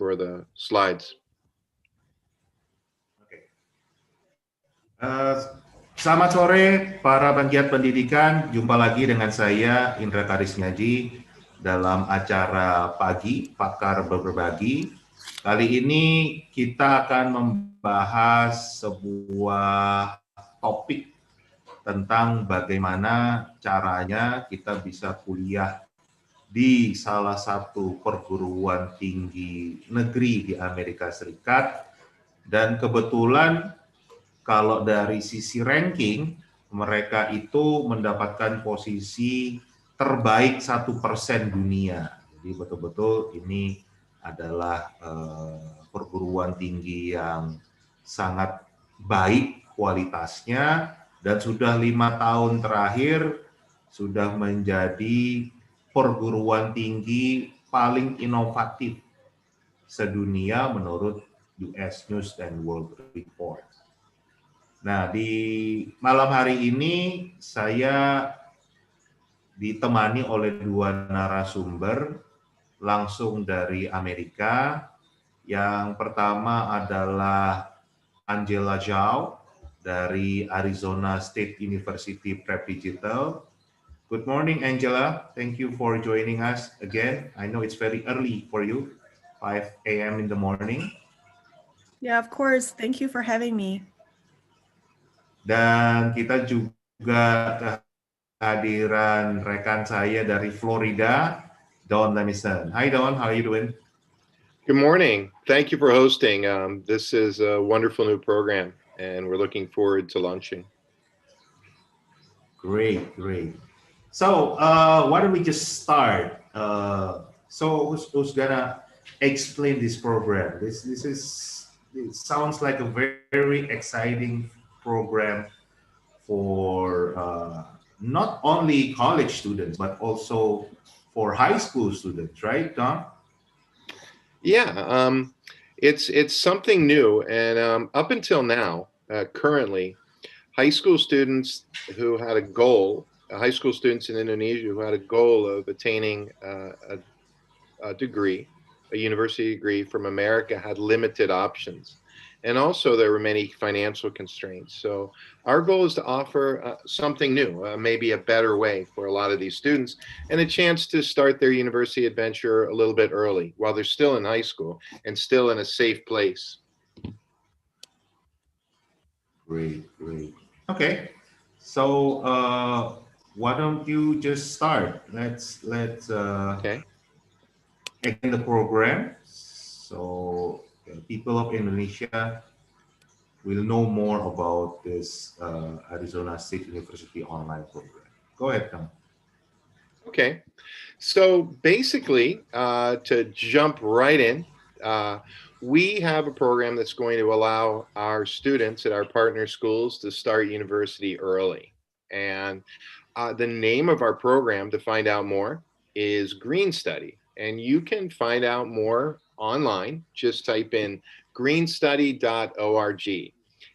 for the slides. Oke. Selamat sore para penggiat pendidikan. Jumpa lagi dengan saya Indra Karismiaji dalam acara pagi Pakar Berbagi. Kali ini kita akan membahas sebuah topik tentang bagaimana caranya kita bisa kuliah di salah satu perguruan tinggi negeri di Amerika Serikat. Dan kebetulan kalau dari sisi ranking, mereka itu mendapatkan posisi terbaik 1% dunia. Jadi betul-betul ini adalah perguruan tinggi yang sangat baik kualitasnya, dan sudah 5 tahun terakhir sudah menjadi perguruan tinggi paling inovatif sedunia menurut US News and World Report. Nah, di malam hari ini saya ditemani oleh 2 narasumber langsung dari Amerika. Yang pertama adalah Angela Zhao dari Arizona State University Prep Digital. Good morning, Angela. Thank you for joining us again. I know it's very early for you, 5 a.m. in the morning. Yeah, of course. Thank you for having me. Dan kita juga kehadiran rekan saya dari Florida, Don Lemison. Hi, Don. How are you doing? Good morning. Thank you for hosting. This is a wonderful new program, and we're looking forward to launching. Great, great. So why don't we just start? So who's gonna explain this program? It sounds like a very exciting program for not only college students but also for high school students, right, Don? Yeah, it's something new, and up until now, currently, high school students who had a goal, high school students in Indonesia who had a goal of attaining a degree, a university degree from America, had limited options. And also there were many financial constraints. So our goal is to offer something new, maybe a better way for a lot of these students, and a chance to start their university adventure a little bit early while they're still in high school and still in a safe place. Great, great. Okay, so why don't you just start? Let's Okay. begin the program. So people of Indonesia will know more about this Arizona State University online program. Go ahead, Tom. Okay, so basically, to jump right in, we have a program that's going to allow our students at our partner schools to start university early. And the name of our program, to find out more, is Green Study. And you can find out more online. Just type in greenstudy.org.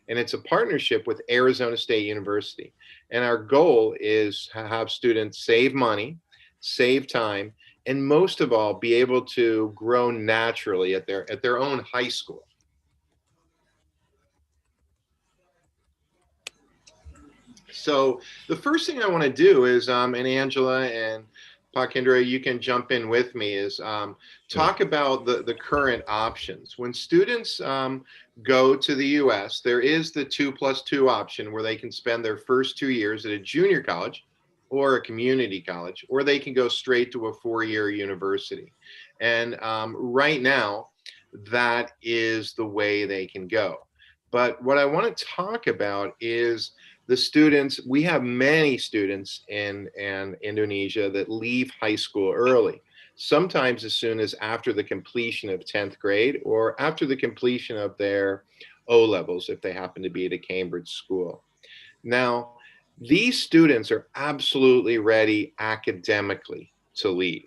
And it's a partnership with Arizona State University. And our goal is to have students save money, save time, and most of all, be able to grow naturally at their own high school. So the first thing I want to do is, and Angela and Pakendra, you can jump in with me, is talk about the current options. When students go to the US, there is the 2+2 option where they can spend their first 2 years at a junior college or a community college, or they can go straight to a 4-year university. And right now, that is the way they can go. But what I want to talk about is the students. We have many students in Indonesia that leave high school early, sometimes as soon as after the completion of 10th grade or after the completion of their O-levels, if they happen to be at a Cambridge school. Now, these students are absolutely ready academically to leave.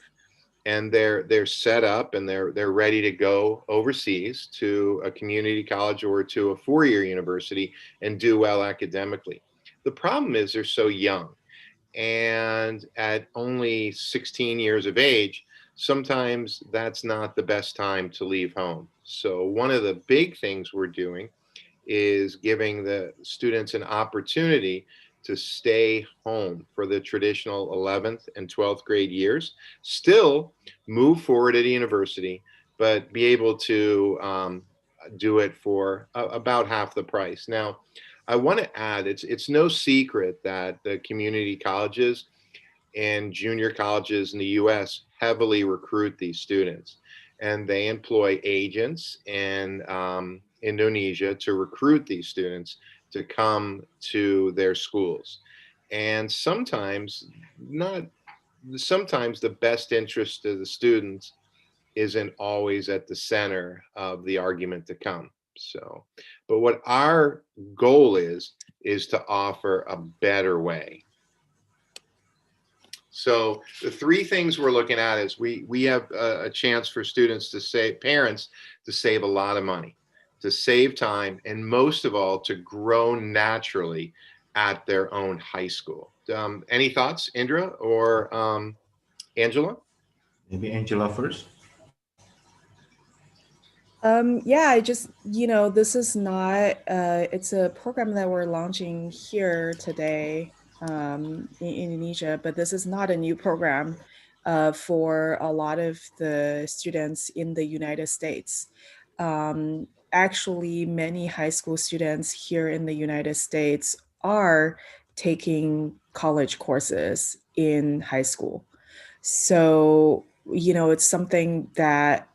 And they're set up and they're ready to go overseas to a community college or to a 4-year university and do well academically. The problem is they're so young, and at only 16 years of age, sometimes that's not the best time to leave home. So one of the big things we're doing is giving the students an opportunity to stay home for the traditional 11th and 12th grade years, still move forward at a university, but be able to do it for about half the price. Now, I want to add, it's no secret that the community colleges and junior colleges in the US heavily recruit these students. And they employ agents in Indonesia to recruit these students to come to their schools. And sometimes the best interest of the students isn't always at the center of the argument to come. So, but what our goal is to offer a better way. So the three things we're looking at is we have a chance for students to save, parents to save a lot of money, to save time, and most of all, to grow naturally at their own high school. Any thoughts, Indra or Angela? Maybe Angela first. Yeah, I just, this is not, it's a program that we're launching here today in Indonesia, but this is not a new program for a lot of the students in the United States. Actually, many high school students here in the United States are taking college courses in high school. So, it's something that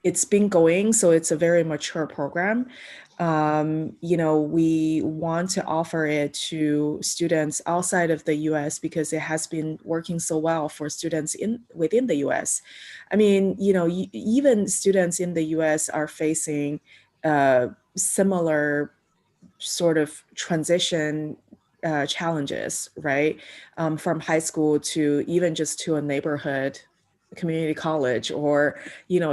it's been going, so it's a very mature program. We want to offer it to students outside of the US because it has been working so well for students within the US. I mean, even students in the US are facing similar sort of transition challenges, right? From high school to even just to a neighborhood community college, or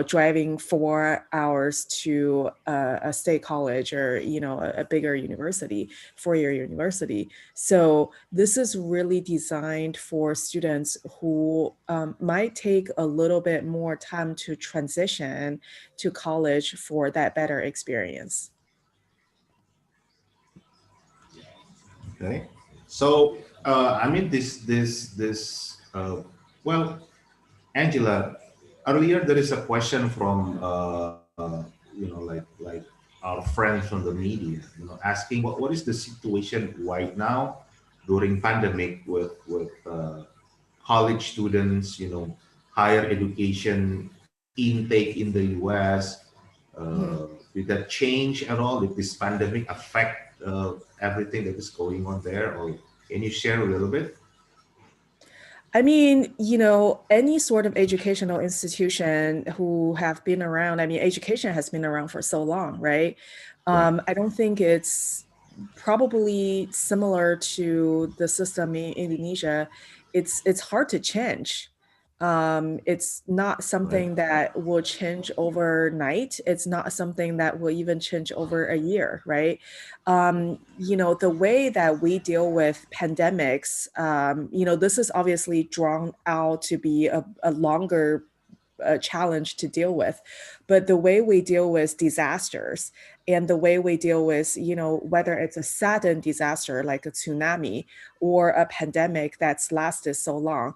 driving 4 hours to a state college, or a bigger university, 4-year university. So this is really designed for students who might take a little bit more time to transition to college for that better experience. Okay, so I mean well, Angela, earlier there is a question from like our friends from the media, asking what is the situation right now during pandemic with college students, higher education intake in the US. Did that change at all? Did this pandemic affect everything that is going on there? Or can you share a little bit? I mean, any sort of educational institution who have been around, I mean, education has been around for so long, right? I don't think it's probably similar to the system in Indonesia. It's hard to change. It's not something that will change overnight. It's not something that will even change over a year, right? The way that we deal with pandemics, this is obviously drawn out to be a longer challenge to deal with. But the way we deal with disasters and the way we deal with, whether it's a sudden disaster like a tsunami or a pandemic that's lasted so long,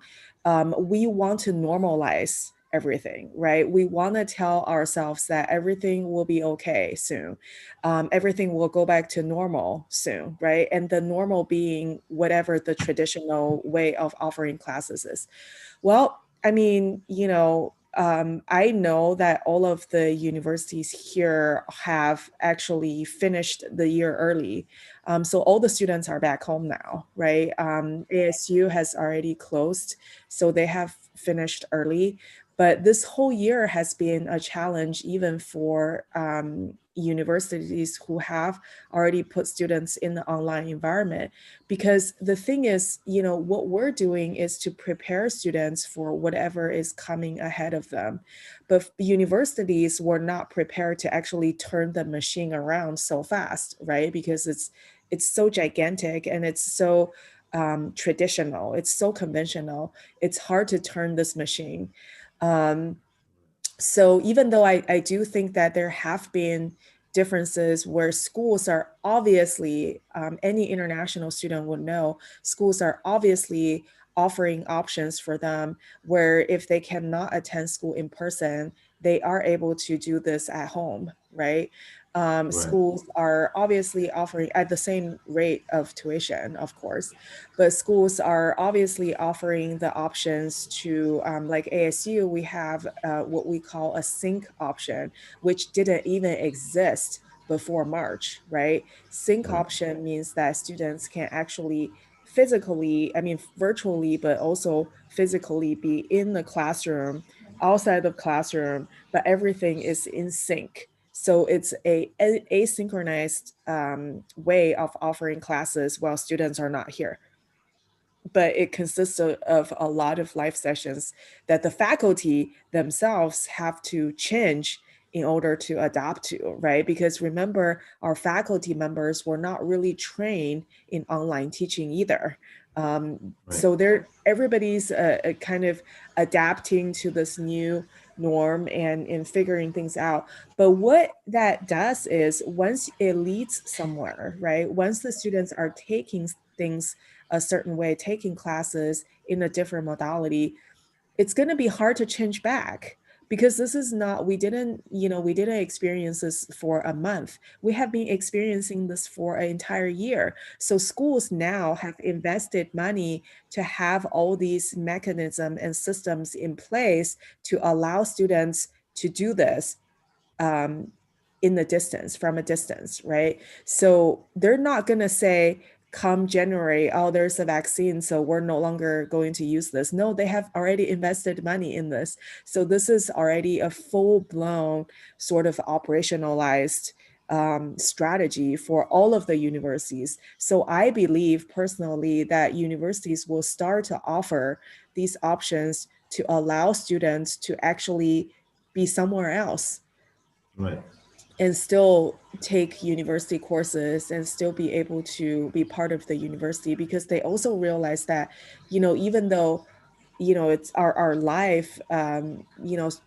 we want to normalize everything, right? We want to tell ourselves that everything will be okay soon. Everything will go back to normal soon, right? And the normal being whatever the traditional way of offering classes is. Well, I mean, I know that all of the universities here have actually finished the year early. So all the students are back home now, right? ASU has already closed, so they have finished early. But this whole year has been a challenge even for universities who have already put students in the online environment. Because the thing is, what we're doing is to prepare students for whatever is coming ahead of them. But universities were not prepared to actually turn the machine around so fast, right? Because it's so gigantic and it's so traditional. It's so conventional. It's hard to turn this machine. So even though I do think that there have been differences where schools are obviously, any international student would know, schools are obviously offering options for them where if they cannot attend school in person, they are able to do this at home, right? Right. Schools are obviously offering at the same rate of tuition, of course, but schools are obviously offering the options to, like ASU, we have what we call a sync option, which didn't even exist before March, right? Sync Right. option means that students can actually physically, I mean, virtually, but also physically be in the classroom, outside of classroom, but everything is in sync. So it's a asynchronized way of offering classes while students are not here. But it consists of a lot of live sessions that the faculty themselves have to change in order to adapt to, right? Because remember, our faculty members were not really trained in online teaching either. Right. So everybody's kind of adapting to this new norm and figuring things out. But what that does is once it leads somewhere, right? Once the students are taking things a certain way, taking classes in a different modality, it's going to be hard to change back because this is not, we didn't experience this for a month. We have been experiencing this for an entire year. So schools now have invested money to have all these mechanisms and systems in place to allow students to do this in the distance, from a distance, right? So they're not going to say, come January, oh, there's a vaccine, so we're no longer going to use this. No, they have already invested money in this. So this is already a full-blown sort of operationalized strategy for all of the universities. So I believe personally that universities will start to offer these options to allow students to actually be somewhere else. Right. And still take university courses and still be able to be part of the university, because they also realize that, even though, it's our life,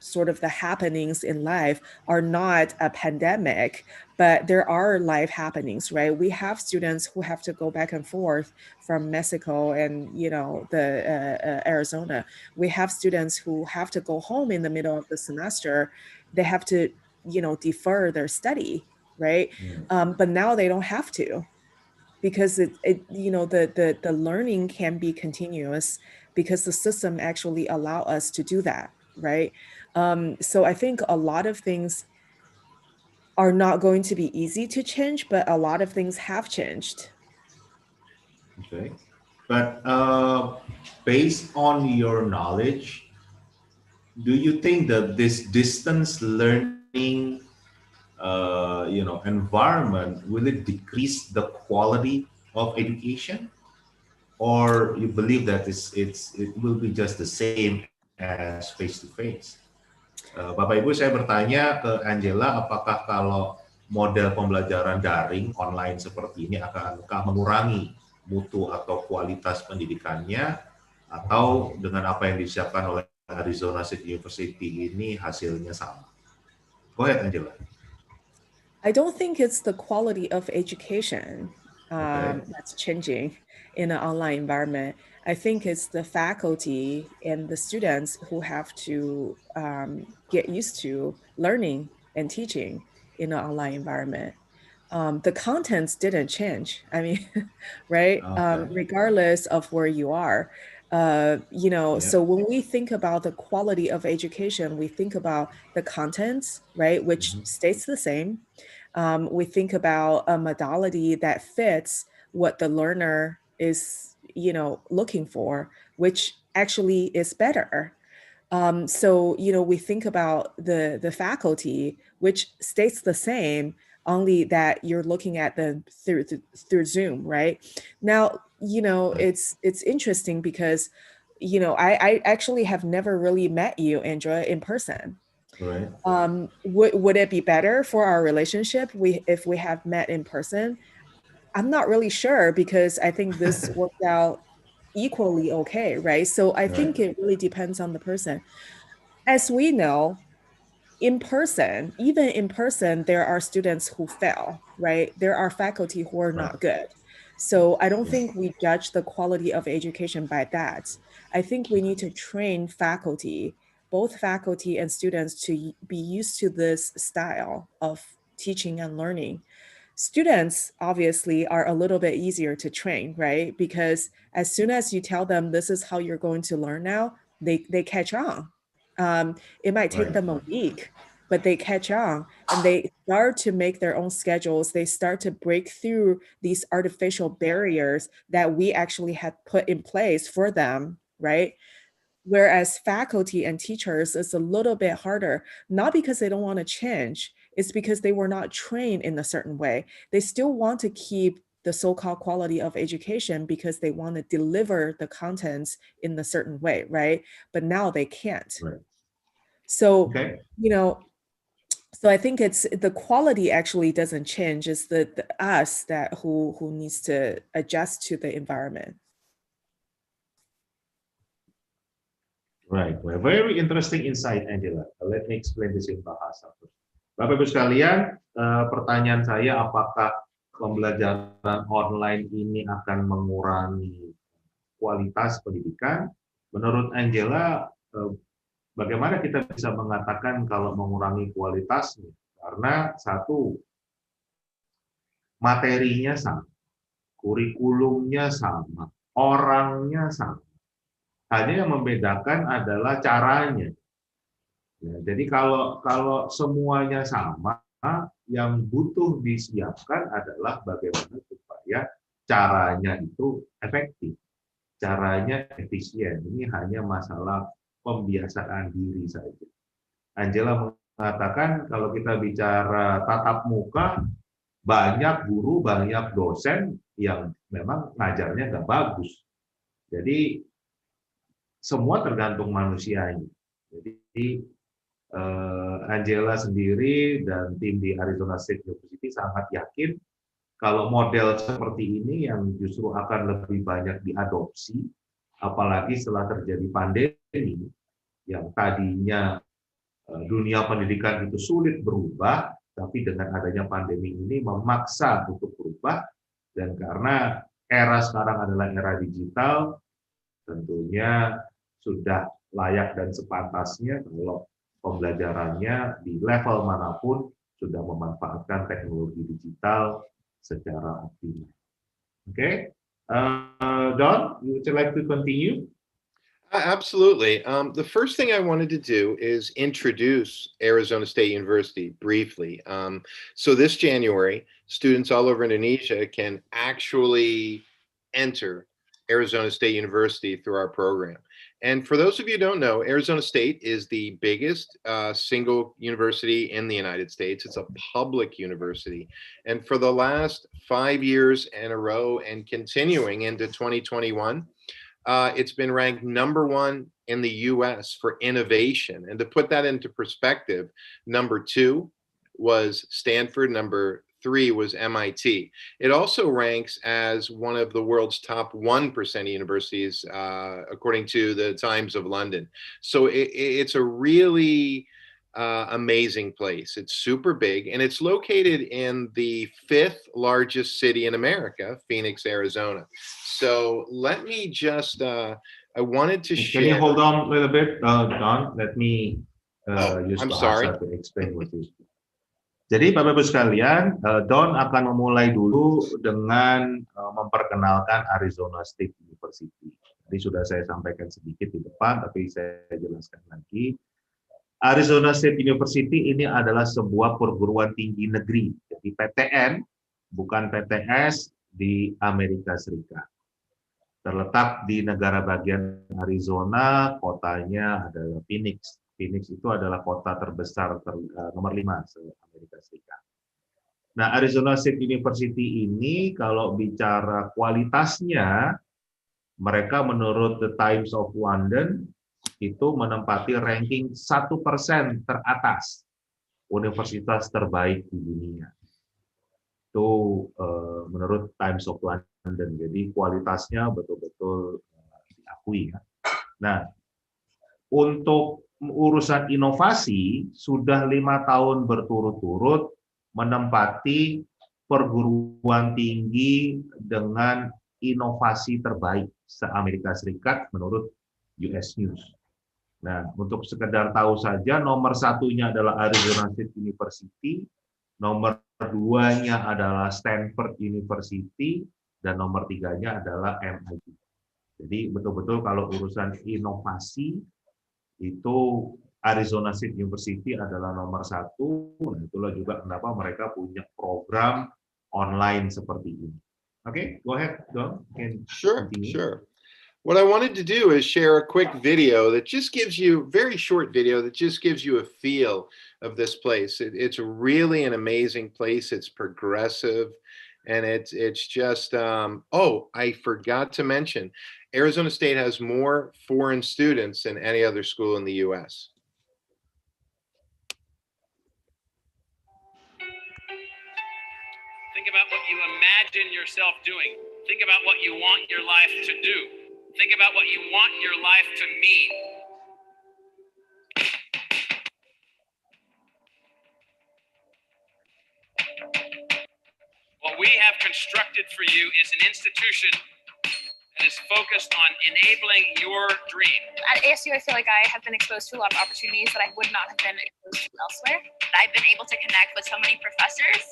sort of the happenings in life are not a pandemic, but there are life happenings, right? We have students who have to go back and forth from Mexico and, the Arizona. We have students who have to go home in the middle of the semester. They have to defer their study, right? But now they don't have to, because the learning can be continuous because the system actually allow us to do that, right? So I think a lot of things are not going to be easy to change, but a lot of things have changed. Okay. But based on your knowledge, do you think that this distance learning, environment, will it decrease the quality of education, or you believe that it will be just the same as face to face? Bapak Ibu, saya bertanya ke Angela, apakah kalau model pembelajaran daring online seperti ini akan mengurangi mutu atau kualitas pendidikannya, atau dengan apa yang disiapkan oleh Arizona State University ini hasilnya sama? Go ahead, Angela. I don't think it's the quality of education Okay. that's changing in an online environment. I think it's the faculty and the students who have to get used to learning and teaching in an online environment. The contents didn't change. I mean, right? Okay. Regardless of where you are. Yeah. So when we think about the quality of education, we think about the contents, right, which stays the same. We think about a modality that fits what the learner is, looking for, which actually is better. So, we think about the faculty, which stays the same, only that you're looking at them through Zoom, right? Now, it's interesting because, I actually have never really met you, Andrea, in person. Right. Would it be better for our relationship if we have met in person? I'm not really sure because I think this worked out equally okay, right? So I think it really depends on the person. As we know, in person, even in person, there are students who fail, right? There are faculty who are not good. So I don't think we judge the quality of education by that. I think we need to train faculty, both faculty and students, to be used to this style of teaching and learning. Students obviously are a little bit easier to train, right? Because as soon as you tell them this is how you're going to learn now, they catch on. It might take them a week, but they catch on and they start to make their own schedules. They start to break through these artificial barriers that we actually had put in place for them, right? Whereas faculty and teachers is a little bit harder, not because they don't want to change, it's because they were not trained in a certain way. They still want to keep the so-called quality of education because they want to deliver the contents in a certain way, right? But now they can't. So, you know, so I think it's the quality actually doesn't change. It's the us that who needs to adjust to the environment. Right, well, very interesting insight, Angela. Let me explain this in bahasa. Bapak Ibu sekalian, pertanyaan saya, apakah pembelajaran online ini akan mengurangi kualitas pendidikan? Menurut Angela, bagaimana kita bisa mengatakan kalau mengurangi kualitasnya? Karena satu, materinya sama, kurikulumnya sama, orangnya sama. Hanya yang membedakan adalah caranya. Ya, jadi kalau semuanya sama, yang butuh disiapkan adalah bagaimana supaya caranya itu efektif, caranya efisien. Ini hanya masalah pembiasaan diri saja. Angela mengatakan kalau kita bicara tatap muka, banyak guru, banyak dosen yang memang ngajarnya nggak bagus. Jadi semua tergantung manusianya. Jadi Angela sendiri dan tim di Arizona State University sangat yakin kalau model seperti ini yang justru akan lebih banyak diadopsi, apalagi setelah terjadi pandemi yang tadinya dunia pendidikan itu sulit berubah, tapi dengan adanya pandemi ini memaksa untuk berubah, dan karena era sekarang adalah era digital, tentunya sudah layak dan sepantasnya kalau pembelajarannya di level manapun sudah memanfaatkan teknologi digital secara optimal. Oke, Don, would you like to continue? Absolutely. The first thing I wanted to do is introduce Arizona State University briefly. So this January, students all over Indonesia can actually enter Arizona State University through our program. And for those of you who don't know, Arizona State is the biggest single university in the United States. It's a public university. And for the last 5 years in a row and continuing into 2021, it's been ranked #1 in the US for innovation. And to put that into perspective, #2 was Stanford, #3 was MIT. It also ranks as one of the world's top 1% universities, according to the Times of London. So it's a really amazing place. It's super big, and it's located in the 5th largest city in America, Phoenix, Arizona. So let me just, I wanted to share. Can you hold on a little bit, Don? Let me use I'm bahasa to explain what you. Jadi Bapak Ibu sekalian, Don akan memulai dulu dengan memperkenalkan Arizona State University. Tadi sudah saya sampaikan sedikit di depan, tapi saya jelaskan lagi. Arizona State University ini adalah sebuah perguruan tinggi negeri, jadi PTN, bukan PTS di Amerika Serikat. Terletak di negara bagian Arizona, kotanya adalah Phoenix. Phoenix itu adalah kota terbesar nomor 5 se-Amerika Serikat. Nah, Arizona State University ini kalau bicara kualitasnya, mereka menurut The Times of London itu menempati ranking 1% teratas universitas terbaik di dunia. itu menurut Times of London. Jadi kualitasnya betul-betul diakui ya. Nah, untuk urusan inovasi sudah 5 tahun berturut-turut menempati perguruan tinggi dengan inovasi terbaik se-Amerika Serikat menurut US News. Nah, untuk sekedar tahu saja, nomor satunya adalah Arizona State University, nomor duanya adalah Stanford University, dan nomor tiganya adalah MIT. Jadi betul-betul kalau urusan inovasi itu Arizona State University adalah nomor satu. Nah, itulah juga kenapa mereka punya program online seperti ini. Okay, go ahead, Don. Sure, sure. What I wanted to do is share a quick video that just gives you, very short video that just gives you a feel of this place. It's really an amazing place. It's progressive, and it's just, oh, I forgot to mention, Arizona State has more foreign students than any other school in the US. Think about what you imagine yourself doing. Think about what you want your life to do. Think about what you want your life to mean. What we have constructed for you is an institution that is focused on enabling your dream. At ASU, I feel like I have been exposed to a lot of opportunities that I would not have been exposed to elsewhere. I've been able to connect with so many professors.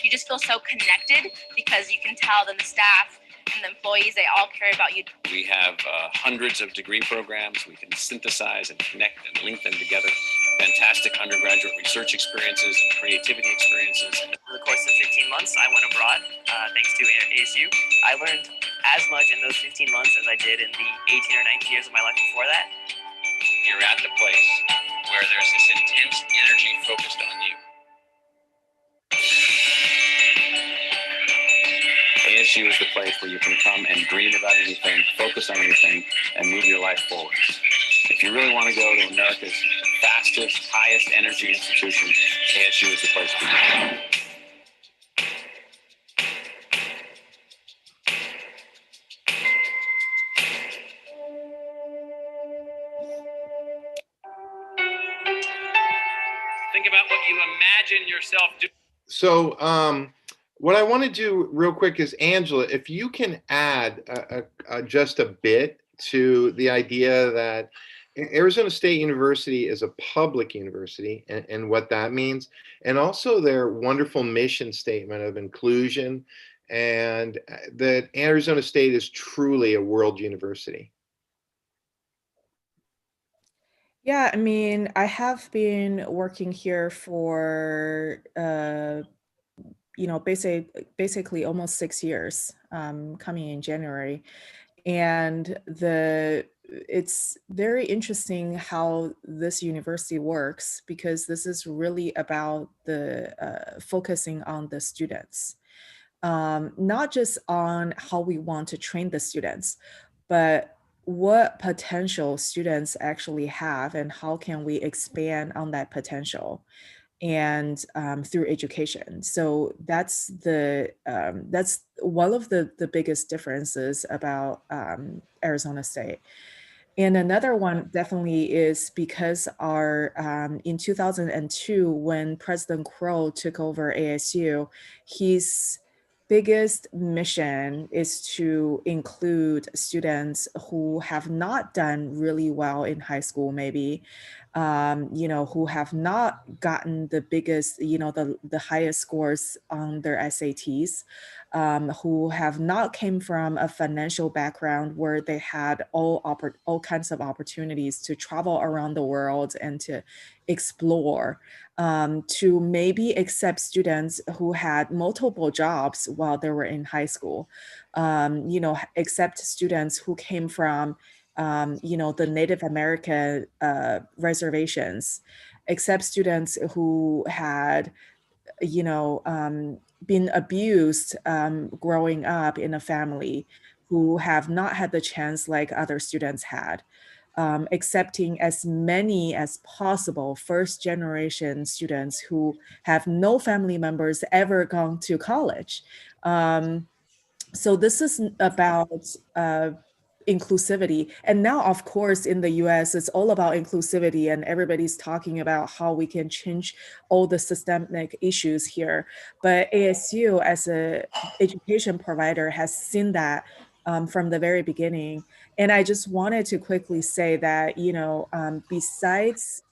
You just feel so connected because you can tell that the staff and the employees, they all care about you. We have hundreds of degree programs. We can synthesize and connect and link them together. Fantastic undergraduate research experiences and creativity experiences. Over the course of 15 months, I went abroad, thanks to ASU. I learned as much in those 15 months as I did in the 18 or 19 years of my life before that. You're at the place where there's this intense energy focused on you. ASU is the place where you can come and dream about anything, focus on anything, and move your life forward. If you really want to go to America's fastest, highest energy institution, ASU is the place for you. Think about what you imagine yourself doing. So, what I want to do real quick is, Angela, if you can add just a bit to the idea that Arizona State University is a public university and what that means, and also their wonderful mission statement of inclusion, and that Arizona State is truly a world university. Yeah, I mean, I have been working here for basically almost 6 years, coming in January. And it's very interesting how this university works, because this is really about the focusing on the students, not just on how we want to train the students, but what potential students actually have and how can we expand on that potential, and through education. So that's one of the biggest differences about Arizona State. And another one definitely is because in 2002, when President Crow took over ASU, his biggest mission is to include students who have not done really well in high school, maybe, who have not gotten the biggest, the highest scores on their SATs, who have not came from a financial background where they had all kinds of opportunities to travel around the world and to explore, to maybe accept students who had multiple jobs while they were in high school, accept students who came from the Native American reservations, except students who had, been abused growing up in a family, who have not had the chance like other students had. accepting as many as possible first-generation students who have no family members ever gone to college. So this is about inclusivity. And now, of course, in the US, it's all about inclusivity, and everybody's talking about how we can change all the systemic issues here. But ASU, as an education provider, has seen that from the very beginning. And I just wanted to quickly say that, besides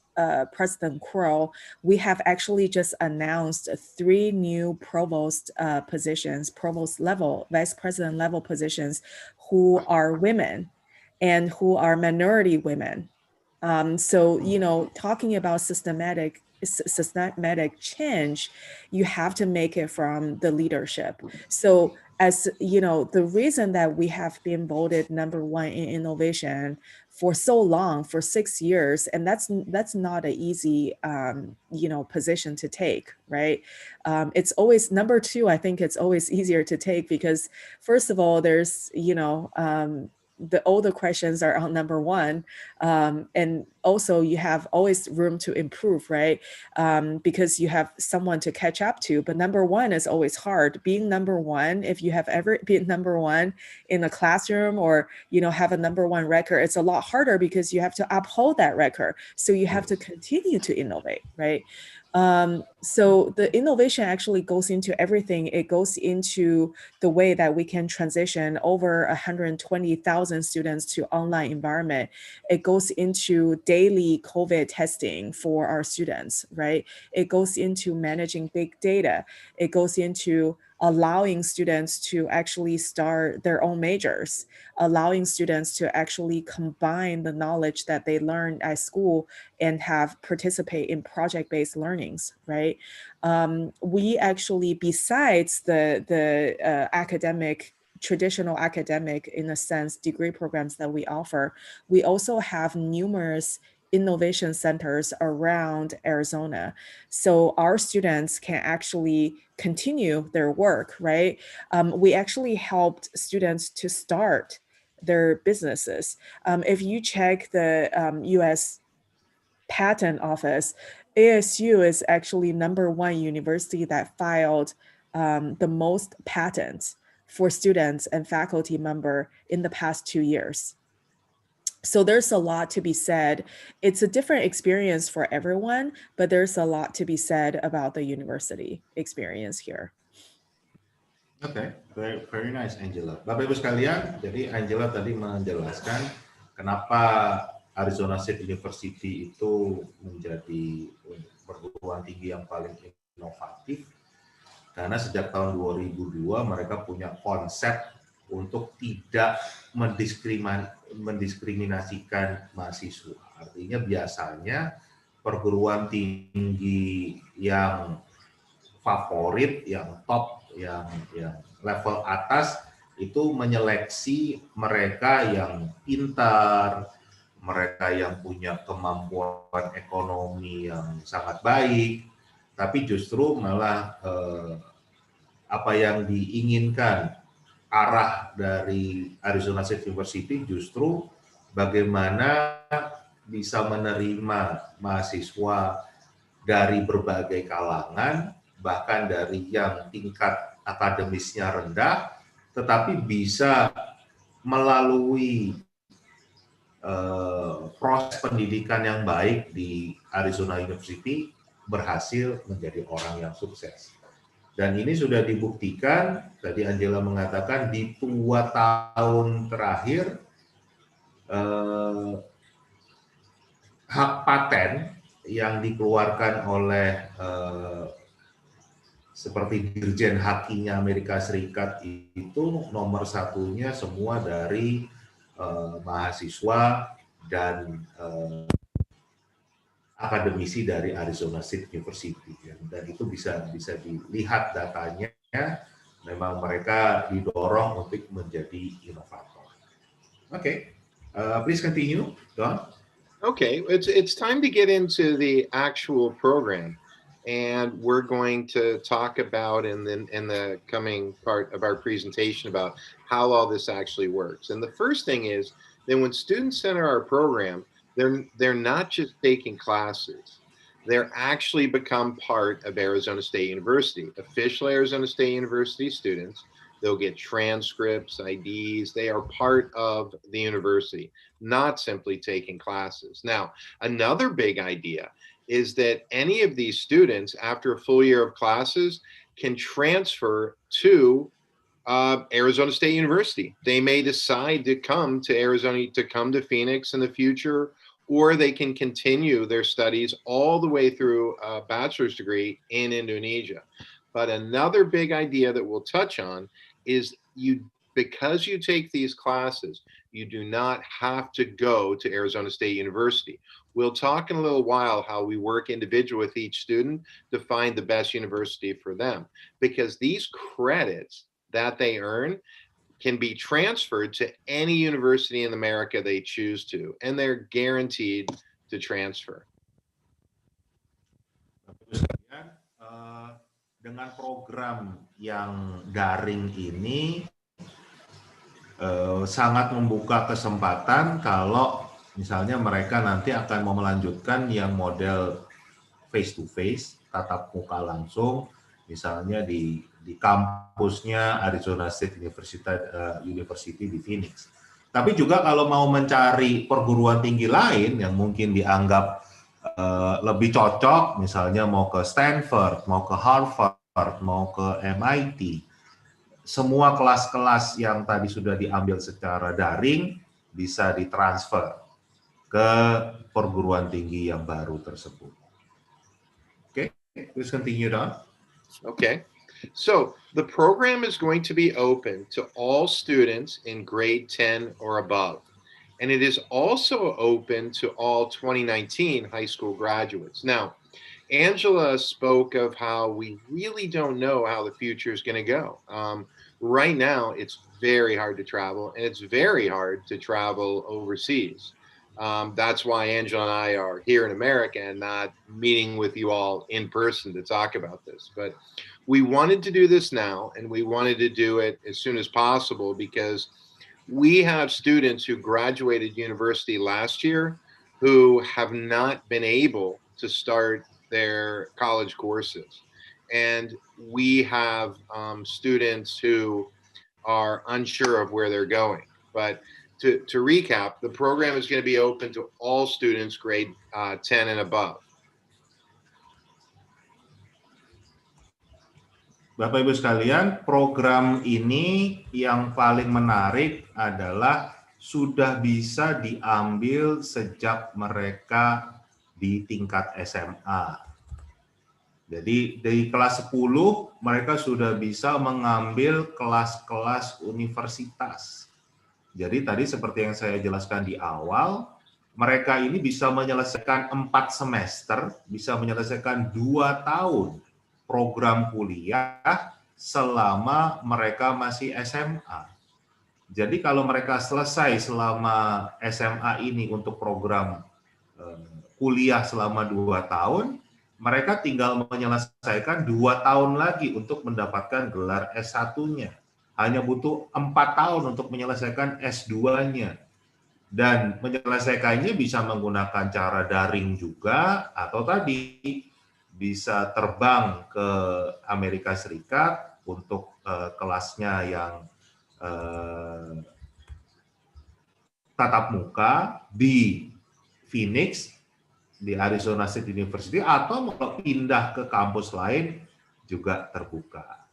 President Quirrell, we have actually just announced 3 new provost positions, provost level, vice president level positions, who are women and who are minority women. So, talking about systematic change, you have to make it from the leadership. So as you know, the reason that we have been voted #1 in innovation for so long, for 6 years, and that's not an easy position to take, right? It's always #2. I think it's always easier to take because, first of all, there's all the questions are on #1, and also you have always room to improve, right? Because you have someone to catch up to. But #1 is always hard. Being #1, if you have ever been #1 in a classroom or have a #1 record, it's a lot harder because you have to uphold that record. So you have to continue to innovate, right? So the innovation actually goes into everything. It goes into the way that we can transition over 120,000 students to online environment. It goes into daily COVID testing for our students, right? It goes into managing big data. It goes into allowing students to actually start their own majors, allowing students to actually combine the knowledge that they learned at school and have participate in project-based learnings, right? We actually, besides the traditional academic, in a sense, degree programs that we offer, we also have numerous innovation centers around Arizona. So our students can actually continue their work, right? We actually helped students to start their businesses. If you check the US Patent Office, ASU is actually #1 university that filed the most patents for students and faculty member in the past 2 years. So there's a lot to be said. It's a different experience for everyone, but there's a lot to be said about the university experience here. Okay, very nice, Angela. Bapak Ibu sekalian, jadi Angela tadi menjelaskan kenapa Arizona State University itu menjadi perguruan tinggi yang paling inovatif. Karena sejak tahun 2002 mereka punya konsep untuk tidak mendiskriminasikan mahasiswa. Artinya biasanya perguruan tinggi yang favorit, yang top, yang level atas itu menyeleksi mereka yang pintar, mereka yang punya kemampuan ekonomi yang sangat baik, tapi justru malah apa yang diinginkan arah dari Arizona State University justru bagaimana bisa menerima mahasiswa dari berbagai kalangan, bahkan dari yang tingkat akademisnya rendah, tetapi bisa melalui proses pendidikan yang baik di Arizona University berhasil menjadi orang yang sukses. Dan ini sudah dibuktikan, tadi Angela mengatakan di 2 tahun terakhir hak paten yang dikeluarkan oleh seperti Dirjen Hakinya Amerika Serikat itu nomor 1-nya semua dari mahasiswa dan akademisi dari Arizona State University, dan itu bisa dilihat datanya, memang mereka didorong untuk menjadi inovator. Okay, please continue, Don. Okay, it's time to get into the actual program, and we're going to talk about in the coming part of our presentation about how all this actually works. And the first thing is then when students enter our program, they're not just taking classes. They're actually become part of Arizona State University, official Arizona State University students. They'll get transcripts, IDs. They are part of the university, not simply taking classes. Now, another big idea is that any of these students, after a full year of classes, can transfer to Arizona State University. They may decide to come to Arizona, to come to Phoenix in the future, or they can continue their studies all the way through a bachelor's degree in Indonesia. But another big idea that we'll touch on is because you take these classes, you do not have to go to Arizona State University. We'll talk in a little while how we work individual with each student to find the best university for them, because these credits that they earn can be transferred to any university in America they choose to, and they're guaranteed to transfer. Dengan program yang daring ini sangat membuka kesempatan kalau misalnya mereka nanti akan mau melanjutkan yang model face to face, tatap muka langsung, misalnya di kampusnya Arizona State University di Phoenix. Tapi juga kalau mau mencari perguruan tinggi lain yang mungkin dianggap lebih cocok, misalnya mau ke Stanford, mau ke Harvard, mau ke MIT, semua kelas-kelas yang tadi sudah diambil secara daring bisa ditransfer ke perguruan tinggi yang baru tersebut. Okay, please continue, Don. Okay, so the program is going to be open to all students in grade 10 or above. And it is also open to all 2019 high school graduates. Now, Angela spoke of how we really don't know how the future is going to go. Right now, it's very hard to travel, and it's very hard to travel overseas. That's why Angela and I are here in America and not meeting with you all in person to talk about this. But we wanted to do this now, and we wanted to do it as soon as possible because we have students who graduated university last year who have not been able to start their college courses. And we have students who are unsure of where they're going. But to recap, the program is going to be open to all students grade 10 and above. Bapak Ibu sekalian, program ini yang paling menarik adalah sudah bisa diambil sejak mereka di tingkat SMA. Jadi dari kelas 10 mereka sudah bisa mengambil kelas-kelas universitas. Jadi tadi seperti yang saya jelaskan di awal, mereka ini bisa menyelesaikan 4 semester, bisa menyelesaikan 2 tahun program kuliah selama mereka masih SMA. Jadi kalau mereka selesai selama SMA ini untuk program kuliah selama 2 tahun, mereka tinggal menyelesaikan 2 tahun lagi untuk mendapatkan gelar S1-nya. Hanya butuh 4 tahun untuk menyelesaikan S2-nya. Dan menyelesaikannya bisa menggunakan cara daring juga, atau tadi bisa terbang ke Amerika Serikat untuk kelasnya yang tatap muka di Phoenix, di Arizona State University, atau mau pindah ke kampus lain juga terbuka.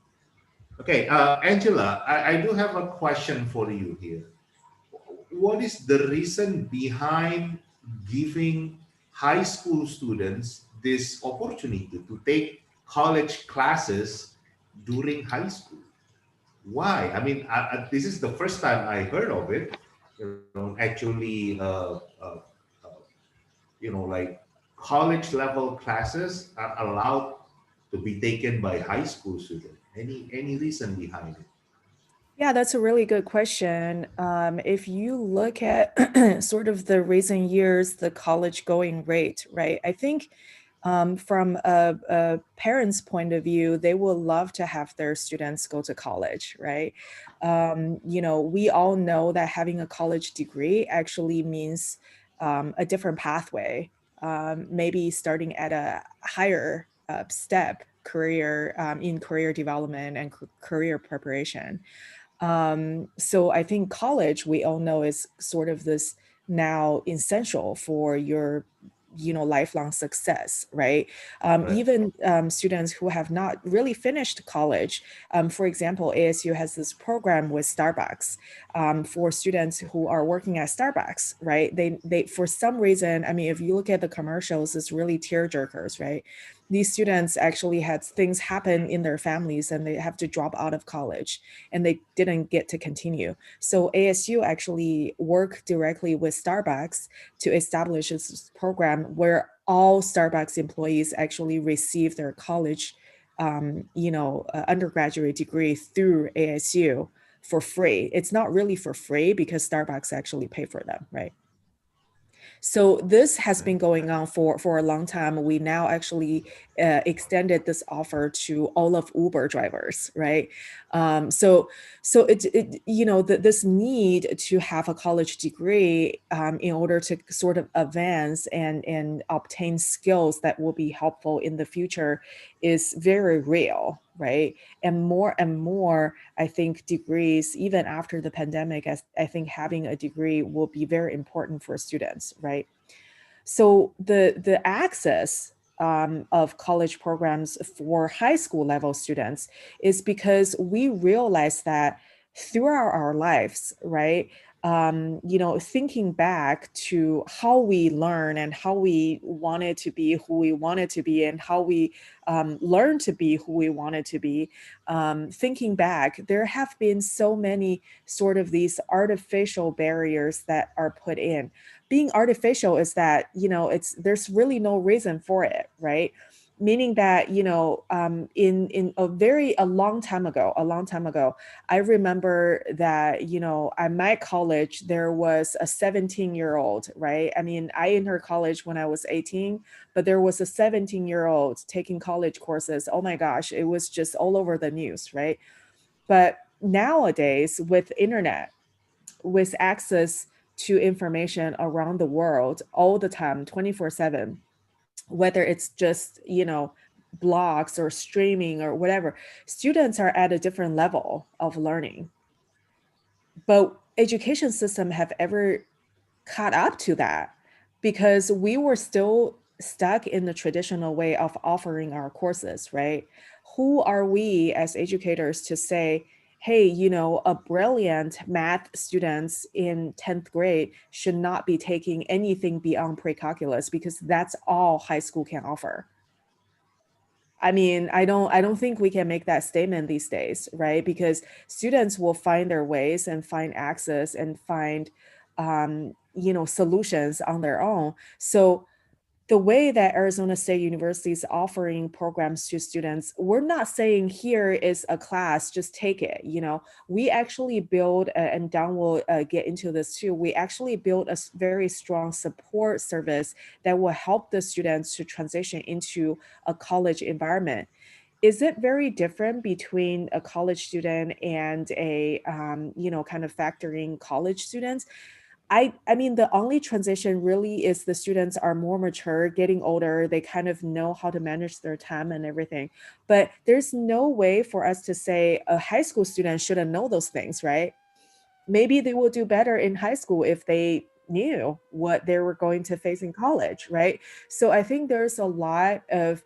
Okay, Angela, I do have a question for you here. What is the reason behind giving high school students this opportunity to take college classes during high school? Why? I mean, this is the first time I heard of it. Actually, like college level classes are allowed to be taken by high school students. Any reason behind it? Yeah, that's a really good question. If you look at sort of the recent years, the college going rate, right? I think From a parent's point of view, they will love to have their students go to college, right? We all know that having a college degree actually means a different pathway, maybe starting at a higher step career in career development and career preparation. So I think college, we all know, is sort of this now essential for your lifelong success, right? Right. Even students who have not really finished college, for example, ASU has this program with Starbucks for students who are working at Starbucks, right? They for some reason, I mean, if you look at the commercials, it's really tear jerkers, right? These students actually had things happen in their families and they have to drop out of college and they didn't get to continue. So ASU actually worked directly with Starbucks to establish this program where all Starbucks employees actually receive their college, undergraduate degree through ASU for free. It's not really for free because Starbucks actually pay for them, right? So this has been going on for a long time. We now actually extended this offer to all of Uber drivers, right? So this need to have a college degree in order to sort of advance and obtain skills that will be helpful in the future is very real, right? And more, I think degrees, even after the pandemic, I think having a degree will be very important for students, right? So the access of college programs for high school level students is because we realize that throughout our lives, right? Thinking back to how we learn and how we wanted to be who we wanted to be and how we learned to be who we wanted to be, thinking back, there have been so many sort of these artificial barriers that are put in. Being artificial is that, there's really no reason for it, right? Meaning that, in a long time ago, I remember that, at my college, there was a 17-year-old, right? I mean, I entered college when I was 18, but there was a 17-year-old taking college courses. Oh my gosh, it was just all over the news, right? But nowadays, with internet, with access to information around the world all the time, 24/7, whether it's just, blogs or streaming or whatever, students are at a different level of learning. But education system have ever caught up to that because we were still stuck in the traditional way of offering our courses, right? Who are we as educators to say, hey, a brilliant math students in 10th grade should not be taking anything beyond pre-calculus because that's all high school can offer. I mean, I don't think we can make that statement these days, right? Because students will find their ways and find access and find, solutions on their own. So the way that Arizona State University is offering programs to students, we're not saying here is a class, just take it. We actually build, and Don will get into this too, we actually build a very strong support service that will help the students to transition into a college environment. Is it very different between a college student and a, kind of factoring college students? I mean, the only transition really is the students are more mature, getting older, they kind of know how to manage their time and everything. But there's no way for us to say a high school student shouldn't know those things, right? Maybe they will do better in high school if they knew what they were going to face in college, right? So I think there's a lot of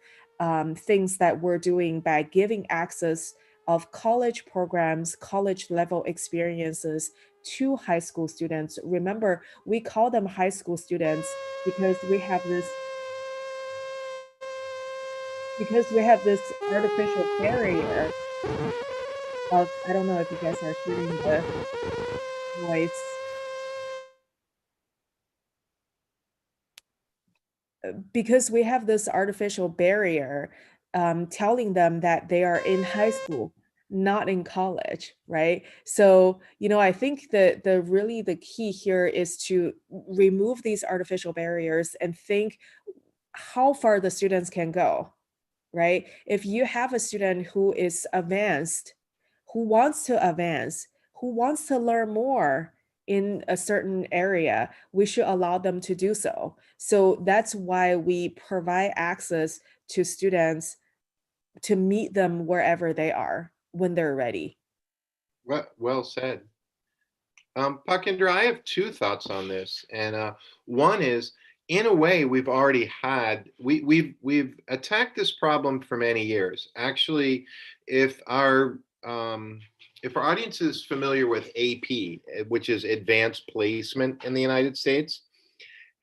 things that we're doing by giving access of college programs, college level experiences to high school students. Remember, we call them high school students because we have this artificial barrier of, I don't know if you guys are hearing the noise, because we have this artificial barrier telling them that they are in high school, not in college, right? So, I think that the key here is to remove these artificial barriers and think how far the students can go, right? If you have a student who is advanced, who wants to advance, who wants to learn more in a certain area, we should allow them to do so. So that's why we provide access to students to meet them wherever they are when they're ready. Well said. Pakindra, I have two thoughts on this, and one is, in a way, we've already had we've attacked this problem for many years. Actually, if our audience is familiar with AP, which is Advanced Placement in the United States,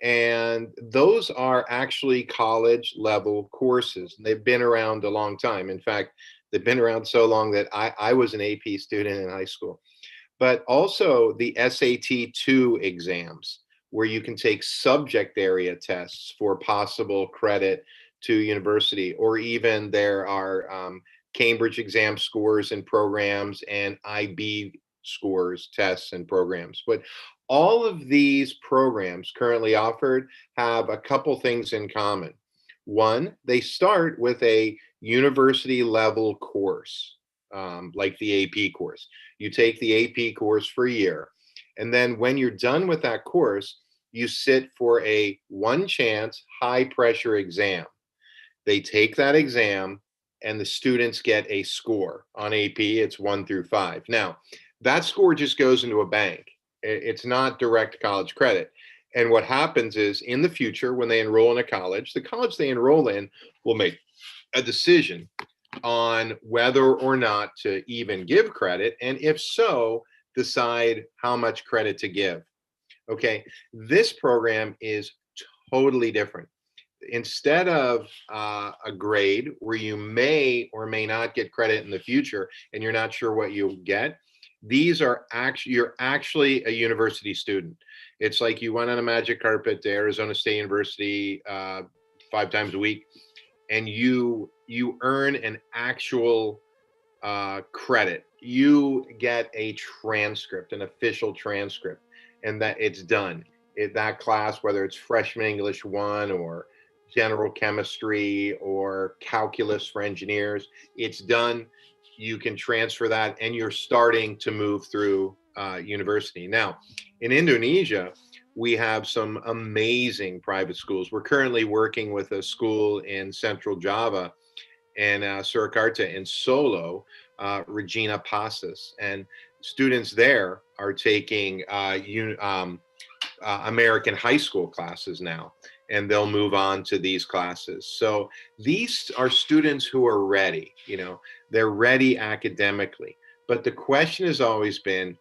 and those are actually college level courses. They've been around a long time. In fact, they've been around so long that I was an AP student in high school. But also the SAT-2 exams, where you can take subject area tests for possible credit to university, or even there are Cambridge exam scores and programs and IB scores, tests and programs. But all of these programs currently offered have a couple things in common. One, they start with a university level course, like the AP course. You take the AP course for a year. And then when you're done with that course, you sit for a one chance high pressure exam. They take that exam and the students get a score. On AP, it's 1 through 5. Now, that score just goes into a bank. It's not direct college credit. And what happens is, in the future, when they enroll in a college, the college they enroll in will make a decision on whether or not to even give credit, and if so, decide how much credit to give. Okay, this program is totally different. Instead of a grade where you may or may not get credit in the future and you're not sure what you'll get, these are actually, you're actually a university student. It's like you went on a magic carpet to Arizona State University 5 times a week, and you earn an actual credit. You get a transcript, an official transcript, and that it's done. That class, whether it's freshman English 1 or general chemistry or calculus for engineers, it's done. You can transfer that, and you're starting to move through university. Now, in Indonesia, we have some amazing private schools. We're currently working with a school in Central Java and Surakarta in Solo, Regina Passes, and students there are taking American high school classes now, and they'll move on to these classes. So these are students who are ready, they're ready academically. But the question has always been,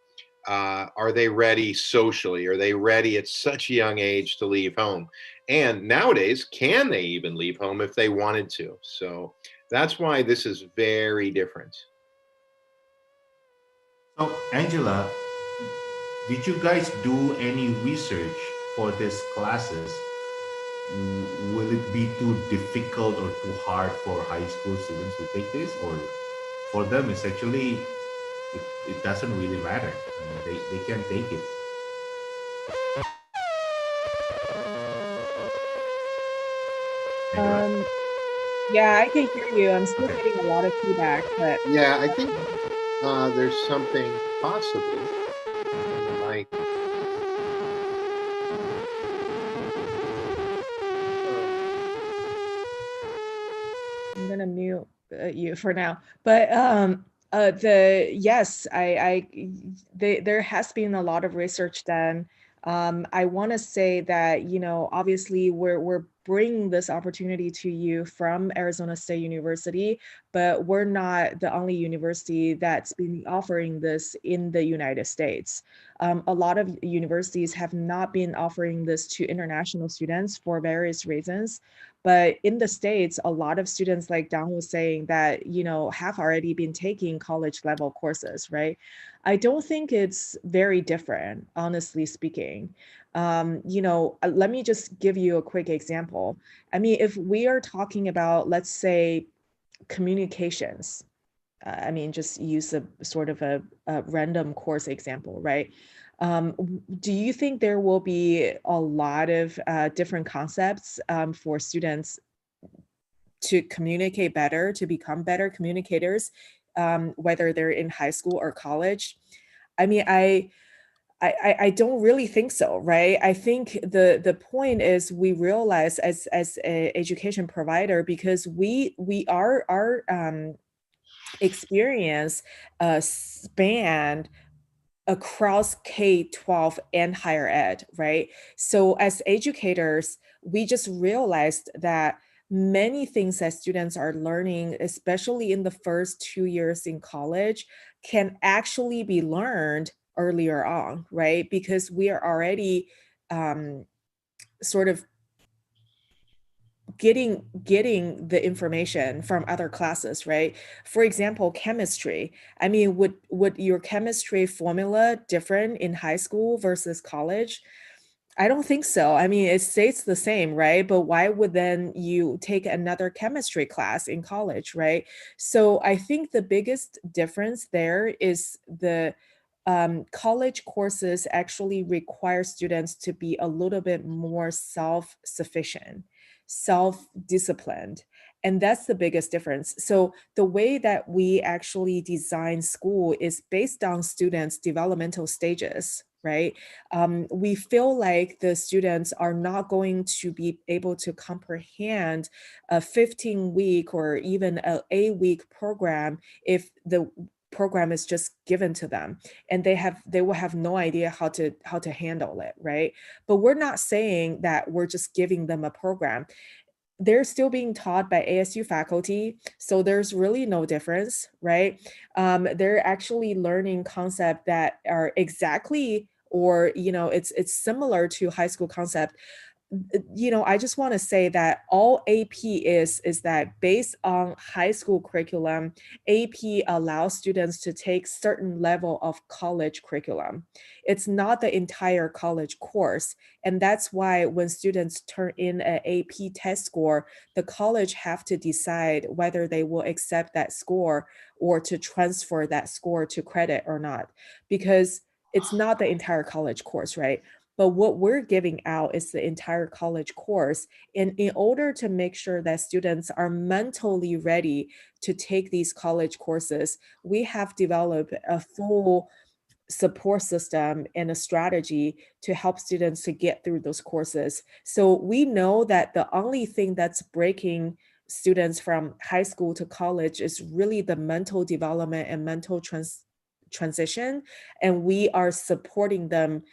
are they ready socially? Are they ready at such a young age to leave home? And nowadays, can they even leave home if they wanted to? So that's why this is very different. So, Angela, did you guys do any research for these classes? Will it be too difficult or too hard for high school students to take this? Or for them, it's actually, it doesn't really matter. They can take it. Yeah, I can hear you. I'm still getting a lot of feedback, but Yeah, I think there's something possible in the mic. I'm gonna mute you for now. But yes, there has been a lot of research done. I want to say that, obviously we're bringing this opportunity to you from Arizona State University, but we're not the only university that's been offering this in the United States. A lot of universities have not been offering this to international students for various reasons. But in the States, a lot of students, like Don was saying, that, have already been taking college level courses, right? I don't think it's very different, honestly speaking. Let me just give you a quick example. I mean, if we are talking about, let's say, communications, just use a sort of a random course example, right? Do you think there will be a lot of different concepts for students to communicate better, to become better communicators, whether they're in high school or college? I mean, I don't really think so, right? I think the point is we realize as a education provider, because we our experience spanned across K-12 and higher ed, right? So as educators, we just realized that many things that students are learning, especially in the first 2 years in college, can actually be learned earlier on, right? Because we are already sort of getting the information from other classes, right? For example, chemistry. I mean, would your chemistry formula different in high school versus college? I don't think so. I mean, it stays the same, right? But why would then you take another chemistry class in college, right? So I think the biggest difference there is the college courses actually require students to be a little bit more self-sufficient, self-disciplined. And that's the biggest difference. So the way that we actually design school is based on students' developmental stages, right? We feel like the students are not going to be able to comprehend a 15-week or even an 8-week program if the program is just given to them, and they will have no idea how to handle it, right? But we're not saying that we're just giving them a program. They're still being taught by ASU faculty, so there's really no difference, right? They're actually learning concepts that are exactly, or it's similar to high school concept. I just want to say that all AP is that based on high school curriculum, AP allows students to take certain level of college curriculum. It's not the entire college course. And that's why when students turn in an AP test score, the college have to decide whether they will accept that score or to transfer that score to credit or not, because it's not the entire college course, right? But what we're giving out is the entire college course. And in order to make sure that students are mentally ready to take these college courses, we have developed a full support system and a strategy to help students to get through those courses. So we know that the only thing that's breaking students from high school to college is really the mental development and mental transition. And we are supporting them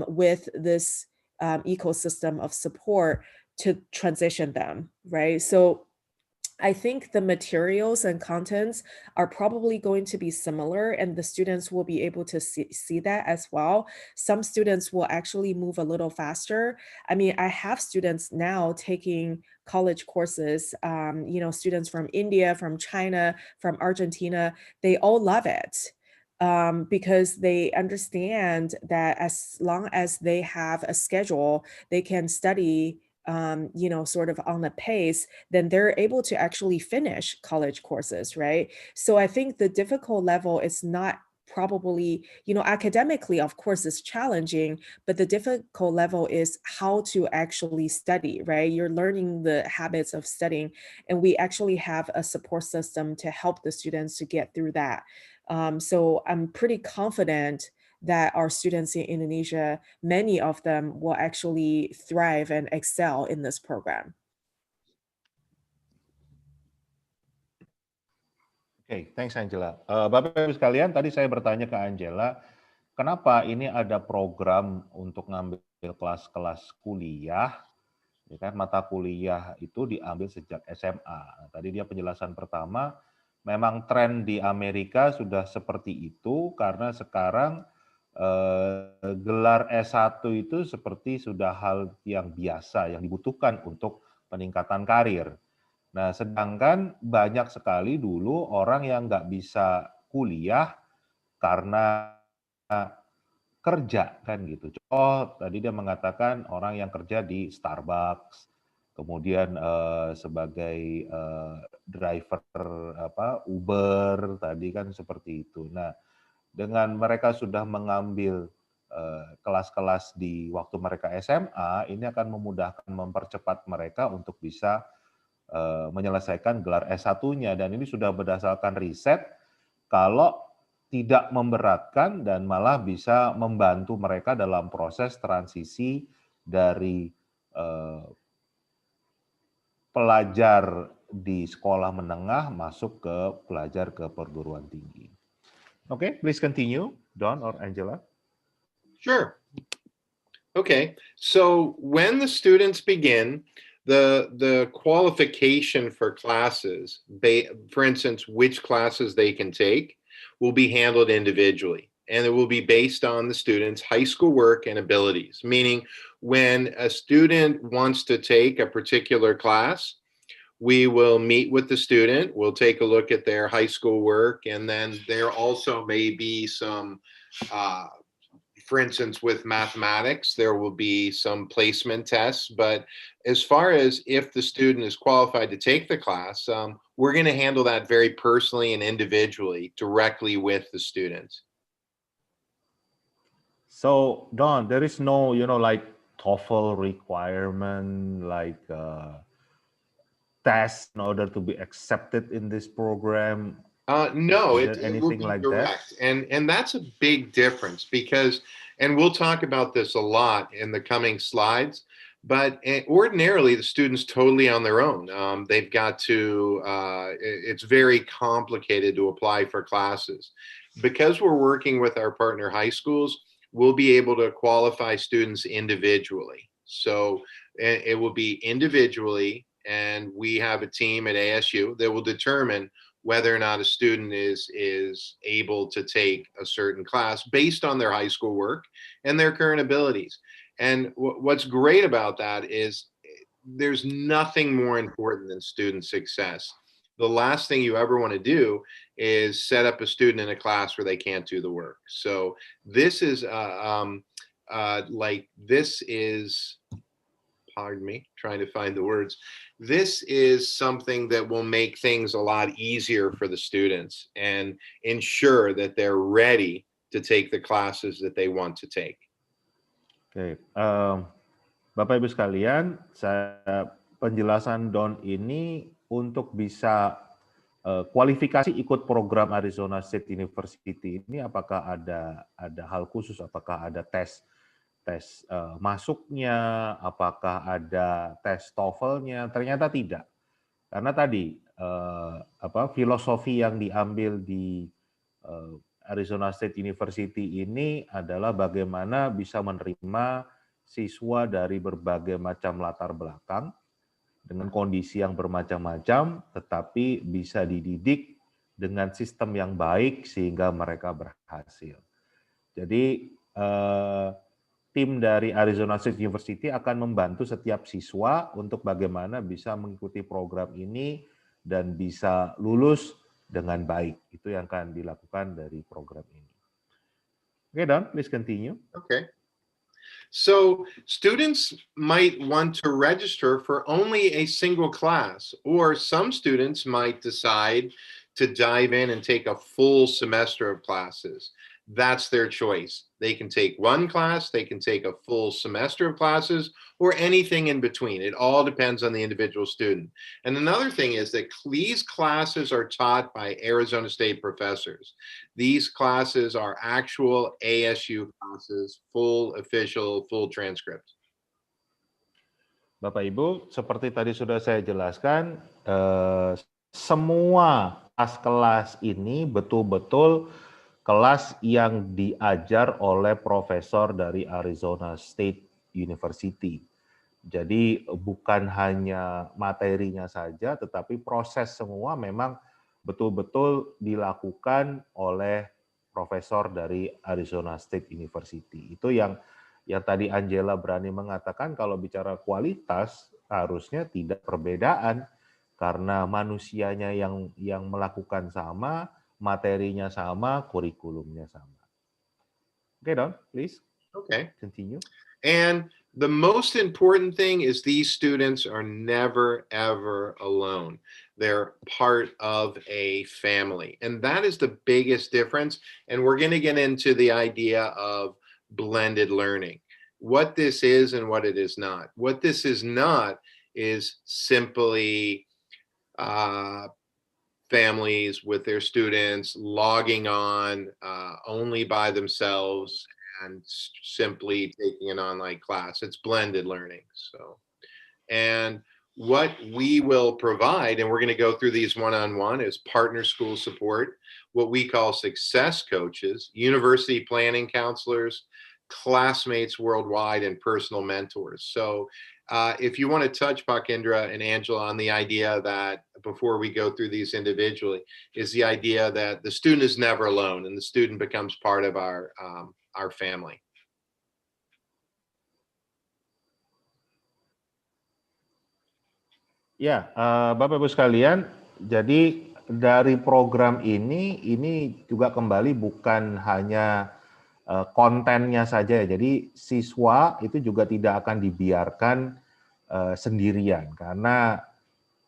with this ecosystem of support to transition them, right? So I think the materials and contents are probably going to be similar, and the students will be able to see that as well. Some students will actually move a little faster. I mean, I have students now taking college courses, students from India, from China, from Argentina, they all love it. Because they understand that as long as they have a schedule, they can study sort of on a pace, then they're able to actually finish college courses, right? So I think the difficult level is not probably, academically, of course, is challenging, but the difficult level is how to actually study, right? You're learning the habits of studying, and we actually have a support system to help the students to get through that. So I'm pretty confident that our students in Indonesia, many of them will actually thrive and excel in this program. Oke, thanks Angela. Bapak Ibu sekalian, tadi saya bertanya ke Angela, kenapa ini ada program untuk ngambil kelas-kelas kuliah, ya kan, mata kuliah itu diambil sejak SMA. Tadi dia penjelasan pertama, memang tren di Amerika sudah seperti itu karena sekarang gelar S1 itu seperti sudah hal yang biasa, yang dibutuhkan untuk peningkatan karir. Nah, sedangkan banyak sekali dulu orang yang nggak bisa kuliah karena kerja, kan gitu. Oh, tadi dia mengatakan orang yang kerja di Starbucks, kemudian sebagai driver Uber, tadi kan seperti itu. Nah, dengan mereka sudah mengambil kelas-kelas di waktu mereka SMA, ini akan memudahkan, mempercepat mereka untuk bisa menyelesaikan gelar S1-nya. Dan ini sudah berdasarkan riset, kalau tidak memberatkan dan malah bisa membantu mereka dalam proses transisi dari pelajar di sekolah menengah masuk ke pelajar ke perguruan tinggi. Okay, please continue, Don or Angela. Sure. Okay, so when the students begin, the qualification for classes, for instance, which classes they can take, will be handled individually. And it will be based on the student's high school work and abilities, meaning when a student wants to take a particular class, we will meet with the student, we'll take a look at their high school work, and then there also may be some for instance, with mathematics, there will be some placement tests, but as far as if the student is qualified to take the class, we're going to handle that very personally and individually, directly with the students. So, Don, there is no, like TOEFL requirement, like test in order to be accepted in this program? No, it will anything be like direct. that? And that's a big difference because, and we'll talk about this a lot in the coming slides, but ordinarily the student's totally on their own. They've got to, it's very complicated to apply for classes. Because we're working with our partner high schools, we'll be able to qualify students individually. So it will be individually, and we have a team at ASU that will determine whether or not a student is able to take a certain class based on their high school work and their current abilities. And what's great about that is there's nothing more important than student success. The last thing you ever want to do is set up a student in a class where they can't do the work. So this is pardon me, trying to find the words. This is something that will make things a lot easier for the students and ensure that they're ready to take the classes that they want to take. Oke, Bapak Ibu sekalian, penjelasan Don ini untuk bisa kualifikasi ikut program Arizona State University ini, apakah ada hal khusus, apakah ada tes masuknya, apakah ada tes TOEFL-nya? Ternyata tidak, karena tadi filosofi yang diambil di Arizona State University ini adalah bagaimana bisa menerima siswa dari berbagai macam latar belakang dengan kondisi yang bermacam-macam, tetapi bisa dididik dengan sistem yang baik sehingga mereka berhasil. Jadi tim dari Arizona State University akan membantu setiap siswa untuk bagaimana bisa mengikuti program ini dan bisa lulus dengan baik. Itu yang akan dilakukan dari program ini. Oke, Don, please continue. Okay. So students might want to register for only a single class, or some students might decide to dive in and take a full semester of classes. That's their choice. They can take one class, they can take a full semester of classes, or anything in between. It all depends on the individual student. And another thing is that these classes are taught by Arizona State professors. These classes are actual ASU classes, full official, full transcript. Bapak Ibu, seperti tadi sudah saya jelaskan, semua kelas-kelas ini betul-betul kelas yang diajar oleh profesor dari Arizona State University. Jadi bukan hanya materinya saja, tetapi proses semua memang betul-betul dilakukan oleh profesor dari Arizona State University. Itu yang tadi Angela berani mengatakan, kalau bicara kualitas harusnya tidak perbedaan, karena manusianya yang melakukan sama, materinya sama, kurikulumnya sama. Okay, Don, please. Okay. Continue. And the most important thing is these students are never, ever alone. They're part of a family. And that is the biggest difference. And we're going to get into the idea of blended learning. What this is and what it is not. What this is not is simply families with their students logging on only by themselves and simply taking an online class. It's blended learning. So, and what we will provide, and we're going to go through these one-on-one, is partner school support, what we call success coaches, university planning counselors, classmates worldwide, and personal mentors. So if you want to touch Pakendra and Angela on the idea that, before we go through these individually, is the idea that the student is never alone and the student becomes part of our family. Ya, Bapak Ibu sekalian, jadi dari program ini juga kembali bukan hanya kontennya saja, jadi siswa itu juga tidak akan dibiarkan sendirian karena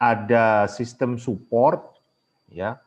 ada sistem support, ya.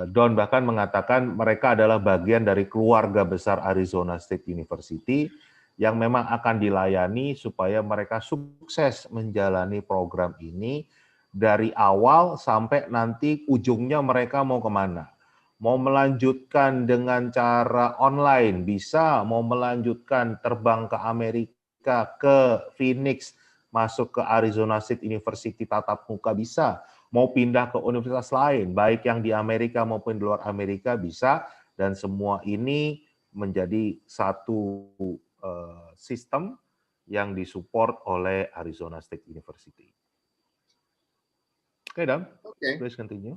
Don bahkan mengatakan mereka adalah bagian dari keluarga besar Arizona State University yang memang akan dilayani supaya mereka sukses menjalani program ini dari awal sampai nanti ujungnya mereka mau kemana. Mau melanjutkan dengan cara online bisa, mau melanjutkan terbang ke Amerika, ke Phoenix, masuk ke Arizona State University tatap muka bisa, mau pindah ke universitas lain, baik yang di Amerika maupun di luar Amerika bisa, dan semua ini menjadi satu sistem yang disupport oleh Arizona State University. Okay, Dan, please continue.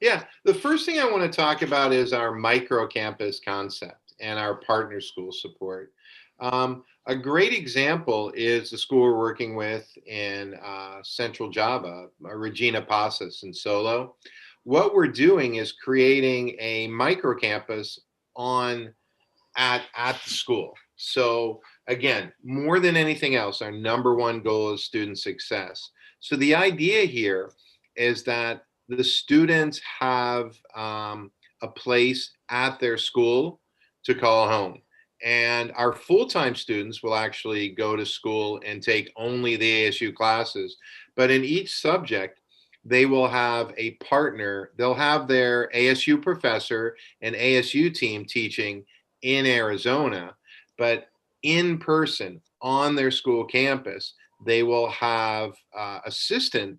Yeah, the first thing I want to talk about is our micro campus concept and our partner school support. A great example is the school we're working with in Central Java, Regina Pasas in Solo. What we're doing is creating a micro campus at the school. So again, more than anything else, our number one goal is student success. So the idea here is that the students have a place at their school to call home. And our full-time students will actually go to school and take only the ASU classes. But in each subject, they will have a partner. They'll have their ASU professor and ASU team teaching in Arizona, but in person on their school campus, they will have assistant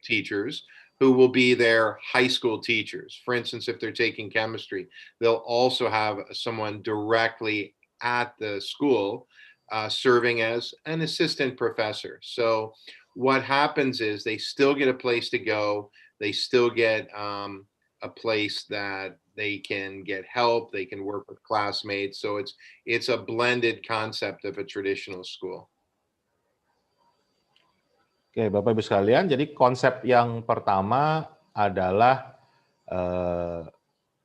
teachers who will be their high school teachers. For instance, if they're taking chemistry, they'll also have someone directly at the school serving as an assistant professor. So what happens is they still get a place to go. They still get a place that they can get help. They can work with classmates. So it's a blended concept of a traditional school. Oke, Bapak Ibu sekalian, jadi konsep yang pertama adalah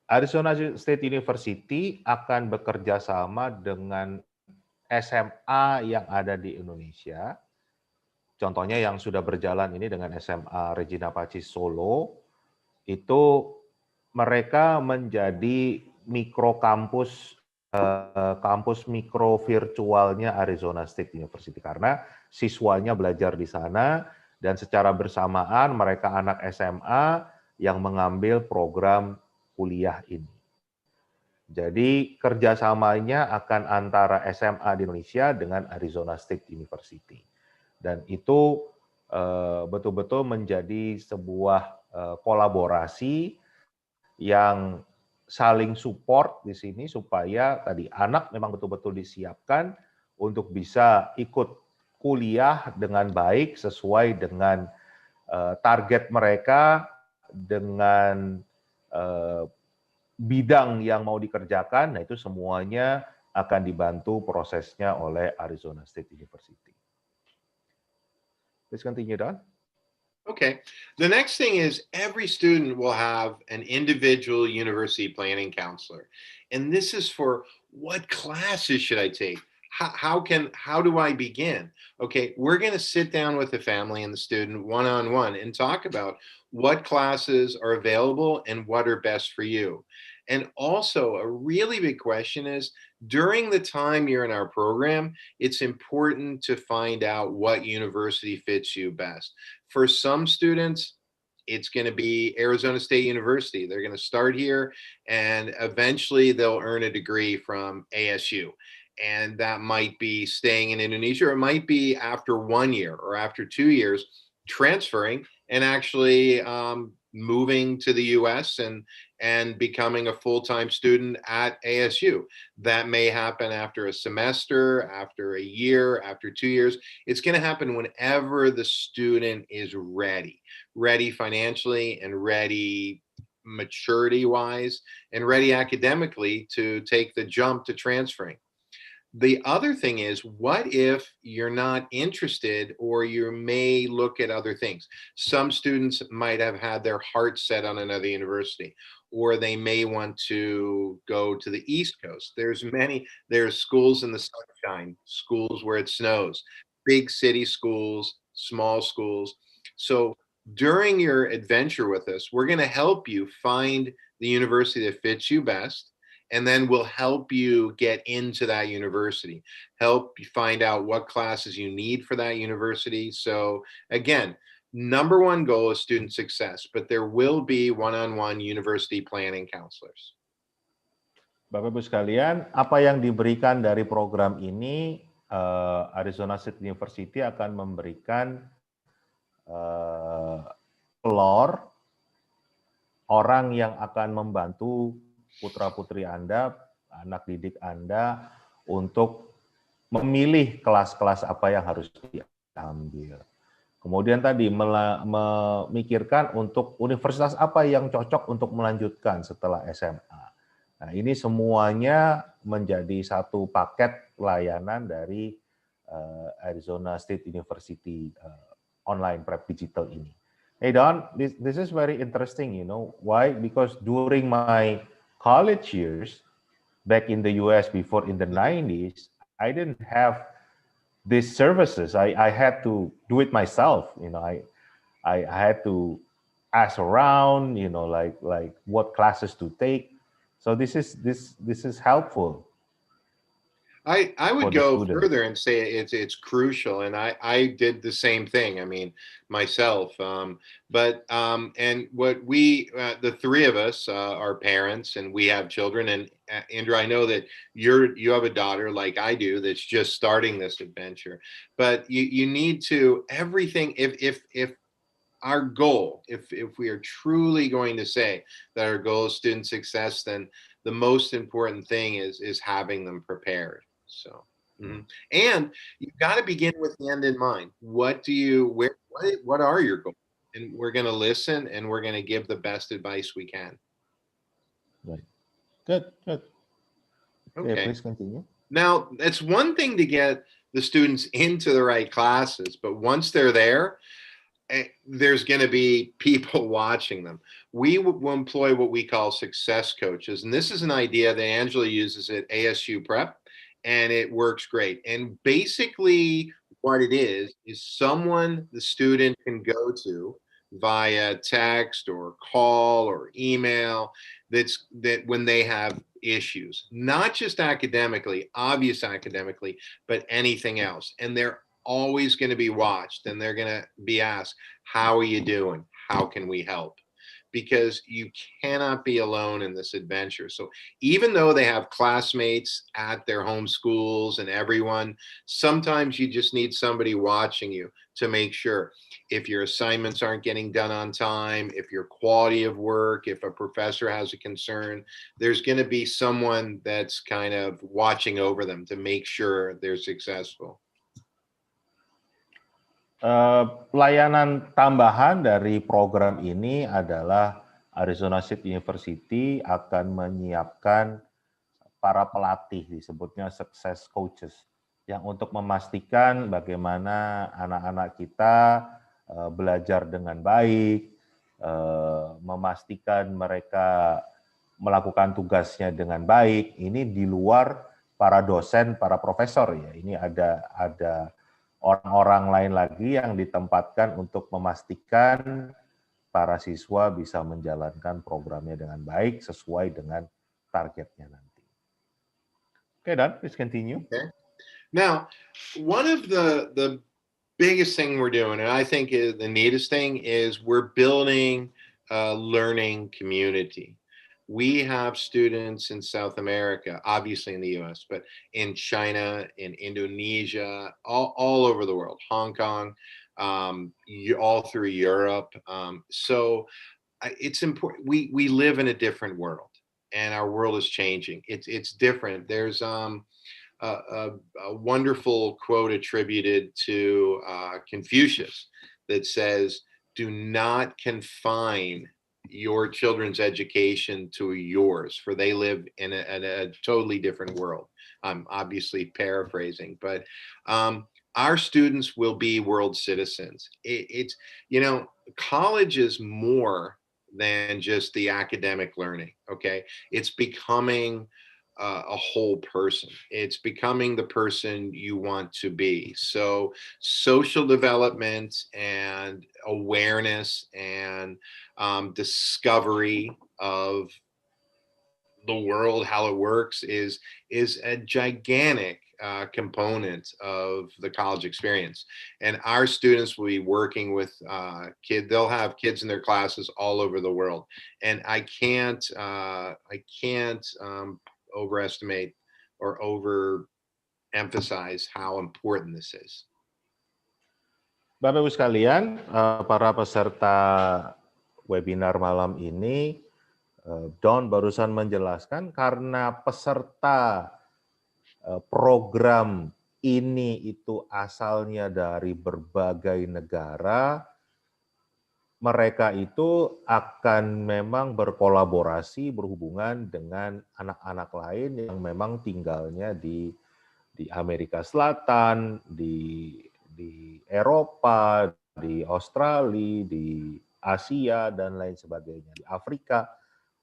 Arizona State University akan bekerja sama dengan SMA yang ada di Indonesia. Contohnya yang sudah berjalan ini dengan SMA Regina Pacis Solo, itu mereka menjadi mikrokampus, kampus mikro virtualnya Arizona State University karena siswanya belajar di sana dan secara bersamaan mereka anak SMA yang mengambil program kuliah ini. Jadi kerjasamanya akan antara SMA di Indonesia dengan Arizona State University. Dan itu betul-betul menjadi sebuah kolaborasi yang saling support di sini supaya tadi anak memang betul-betul disiapkan untuk bisa ikut kuliah dengan baik sesuai dengan target mereka, dengan bidang yang mau dikerjakan. Nah, itu semuanya akan dibantu prosesnya oleh Arizona State University. Please continue, Don. Okay. The next thing is every student will have an individual university planning counselor. And this is for what classes should I take? How do I begin? Okay, we're going to sit down with the family and the student one-on-one and talk about what classes are available and what are best for you. And also a really big question is, during the time you're in our program, it's important to find out what university fits you best. For some students, it's going to be Arizona State University. They're going to start here and eventually they'll earn a degree from ASU. And that might be staying in Indonesia, or it might be after 1 year or after 2 years transferring and actually moving to the US and becoming a full-time student at ASU. That may happen after a semester, after a year, after 2 years. It's going to happen whenever the student is ready financially and ready maturity-wise and ready academically to take the jump to transferring. The other thing is, what if you're not interested or you may look at other things? Some students might have had their heart set on another university, or they may want to go to the East Coast. There's schools in the sunshine, schools where it snows, big city schools, small schools. So during your adventure with us, we're going to help you find the university that fits you best. And then we'll help you get into that university, help you find out what classes you need for that university. So again, number one goal is student success, but there will be one-on-one university planning counselors. Bapak-Ibu sekalian, apa yang diberikan dari program ini, Arizona State University akan memberikan pelor orang yang akan membantu putra-putri Anda, anak didik Anda, untuk memilih kelas-kelas apa yang harus diambil. Kemudian tadi memikirkan untuk universitas apa yang cocok untuk melanjutkan setelah SMA. Nah, ini semuanya menjadi satu paket layanan dari Arizona State University online prep digital ini. Hey Don, this is very interesting, you know. Why? Because during my college years, back in the US before in the 90s, I didn't have these services. I had to do it myself. You know, I had to ask around, you know, like what classes to take. So this is helpful. I would go further and say it's crucial, and I did the same thing. I mean, myself. And what we the three of us are parents, and we have children. And Andrew, I know that you have a daughter like I do that's just starting this adventure. But you need to everything. If our goal, if we are truly going to say that our goal is student success, then the most important thing is having them prepared. So, and you've got to begin with the end in mind. What are your goals? And we're going to listen, and we're going to give the best advice we can. Right. Good. Okay. Please continue. Now, it's one thing to get the students into the right classes, but once they're there, there's going to be people watching them. We will employ what we call success coaches. And this is an idea that Angela uses at ASU Prep, and it works great. And basically what it is someone the student can go to via text or call or email that when they have issues, not just academically, but anything else. And they're always going to be watched, and they're going to be asked, how are you doing? How can we help? Because you cannot be alone in this adventure. So even though they have classmates at their home schools and everyone, sometimes you just need somebody watching you to make sure if your assignments aren't getting done on time, if your quality of work, if a professor has a concern, there's going to be someone that's kind of watching over them to make sure they're successful. Pelayanan tambahan dari program ini adalah Arizona State University akan menyiapkan para pelatih, disebutnya success coaches, yang untuk memastikan bagaimana anak-anak kita belajar dengan baik, memastikan mereka melakukan tugasnya dengan baik. Ini di luar para dosen, para profesor ya. Ini ada orang-orang lain lagi yang ditempatkan untuk memastikan para siswa bisa menjalankan programnya dengan baik sesuai dengan targetnya nanti. Okay, Dan, please continue. Okay. Now, one of the biggest thing we're doing, and I think is the neatest thing, is we're building a learning community. We have students in South America, obviously in the US, but in China, in Indonesia, all over the world, Hong Kong, all through Europe. So it's important. We live in a different world, and our world is changing. It's different. There's a wonderful quote attributed to Confucius that says, "Do not confine your children's education to yours, for they live in a totally different world." I'm obviously paraphrasing, but our students will be world citizens. It's, college is more than just the academic learning, okay? It's becoming a whole person. It's becoming the person you want to be. So social development and awareness and discovery of the world, how it works, is a gigantic component of the college experience. And our students will be working with kids. They'll have kids in their classes all over the world. And I can't overestimate or overemphasize how important this is. Bapak Ibu sekalian, para peserta webinar malam ini, Don barusan menjelaskan karena peserta program ini itu asalnya dari berbagai negara, mereka itu akan memang berkolaborasi, berhubungan dengan anak-anak lain yang memang tinggalnya di Amerika Selatan, di Eropa, di Australia, di Asia, dan lain sebagainya, di Afrika.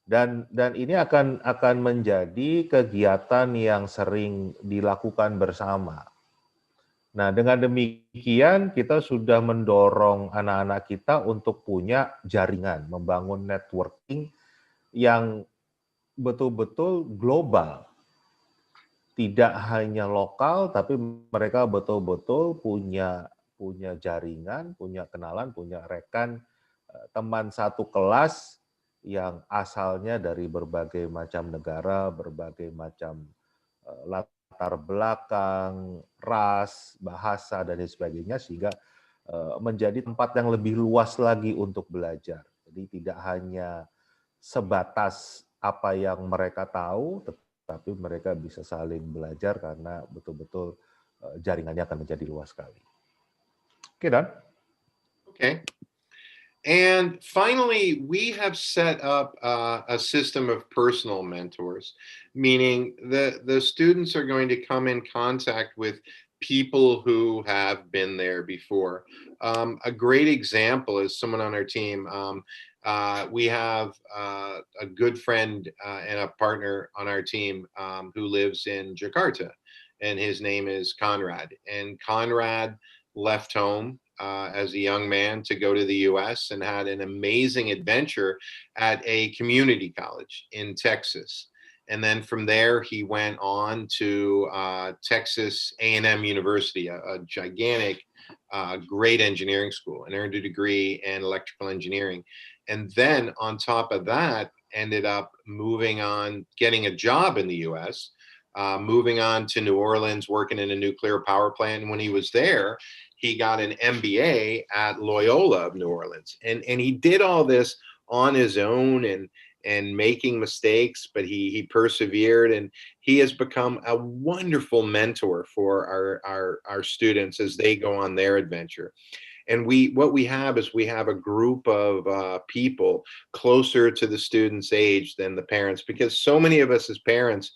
Dan ini akan menjadi kegiatan yang sering dilakukan bersama. Nah, dengan demikian kita sudah mendorong anak-anak kita untuk punya jaringan, membangun networking yang betul-betul global. Tidak hanya lokal, tapi mereka betul-betul punya jaringan, punya kenalan, punya rekan, teman satu kelas yang asalnya dari berbagai macam negara, berbagai macam latar belakang, ras, bahasa, dan sebagainya, sehingga menjadi tempat yang lebih luas lagi untuk belajar. Jadi tidak hanya sebatas apa yang mereka tahu, tetapi mereka bisa saling belajar karena betul-betul jaringannya akan menjadi luas sekali. Oke, Dan? Okay. And finally, we have set up a system of personal mentors, meaning the students are going to come in contact with people who have been there before. A great example is someone on our team. We have a good friend and a partner on our team who lives in Jakarta, and his name is Conrad. And Conrad left home as a young man to go to the US and had an amazing adventure at a community college in Texas. And then from there, he went on to Texas A&M University, a gigantic, great engineering school, and earned a degree in electrical engineering. And then on top of that, ended up moving on, getting a job in the US, moving on to New Orleans, working in a nuclear power plant. And when he was there, he got an MBA at Loyola of New Orleans. And he did all this on his own and making mistakes, but he persevered, and he has become a wonderful mentor for our students as they go on their adventure. And what we have is we have a group of people closer to the student's age than the parents, because so many of us as parents,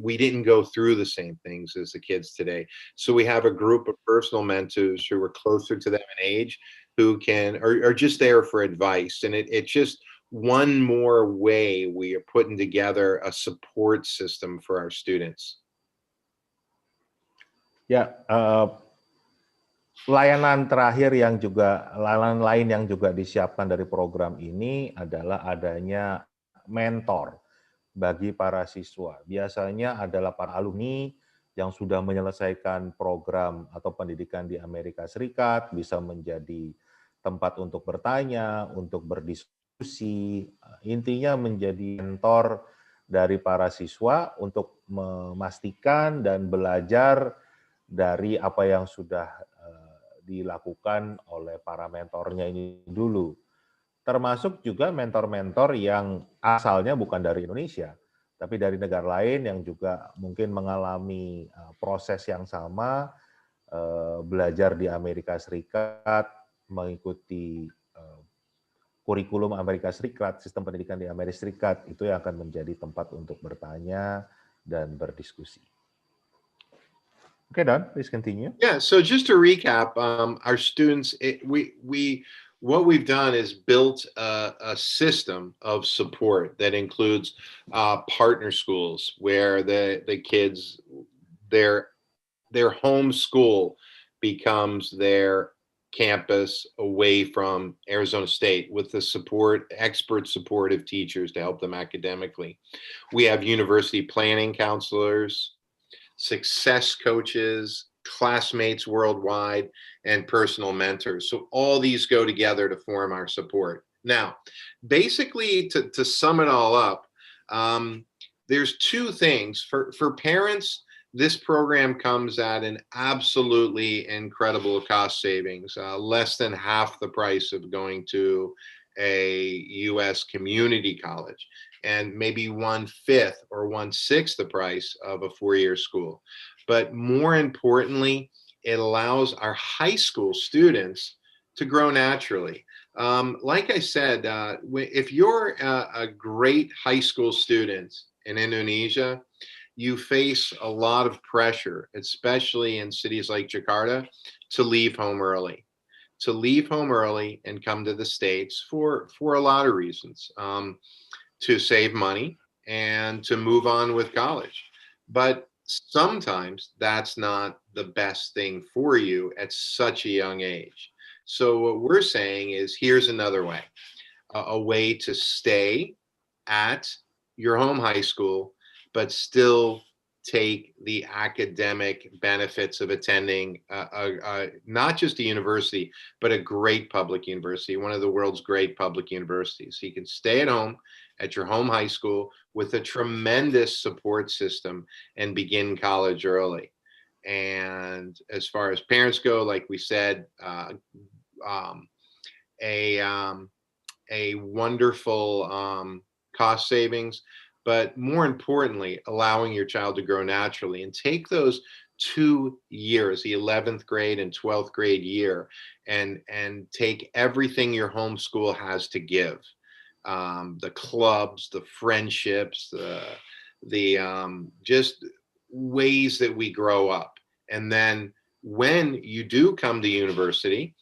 we didn't go through the same things as the kids today. So we have a group of personal mentors who are closer to them in age, who are just there for advice. And it's just one more way we are putting together a support system for our students. Ya, layanan terakhir yang juga layanan lain yang juga disiapkan dari program ini adalah adanya mentor bagi para siswa. Biasanya adalah para alumni yang sudah menyelesaikan program atau pendidikan di Amerika Serikat, bisa menjadi tempat untuk bertanya, untuk berdiskusi, intinya menjadi mentor dari para siswa untuk memastikan dan belajar dari apa yang sudah dilakukan oleh para mentornya ini dulu. Termasuk juga mentor-mentor yang asalnya bukan dari Indonesia, tapi dari negara lain yang juga mungkin mengalami proses yang sama, belajar di Amerika Serikat, mengikuti kurikulum Amerika Serikat, sistem pendidikan di Amerika Serikat, itu yang akan menjadi tempat untuk bertanya dan berdiskusi. Okay, Don, please continue. Yeah, so just to recap, our students, what we've done is built a system of support that includes partner schools where the kids, their home school becomes their campus away from Arizona State with the support, expert support of teachers to help them academically. We have university planning counselors, success coaches, classmates worldwide, and personal mentors. So all these go together to form our support. Now, basically, to sum it all up, there's two things. For parents, this program comes at an absolutely incredible cost savings, less than half the price of going to a U.S. community college, and maybe 1/5 or 1/6 the price of a four-year school. But more importantly, it allows our high school students to grow naturally. Like I said, if you're a great high school student in Indonesia, you face a lot of pressure, especially in cities like Jakarta, to leave home early. To leave home early and come to the States for a lot of reasons. To save money and to move on with college. But sometimes that's not the best thing for you at such a young age. So what we're saying is, here's another way, a way to stay at your home high school, but still take the academic benefits of attending not just a university, but a great public university, one of the world's great public universities. So you can stay at home at your home high school with a tremendous support system and begin college early. And as far as parents go, like we said, a wonderful cost savings, but more importantly, allowing your child to grow naturally and take those 2 years, the 11th grade and 12th grade year, and take everything your homeschool has to give. The clubs, the friendships, the just ways that we grow up. And then when you do come to university,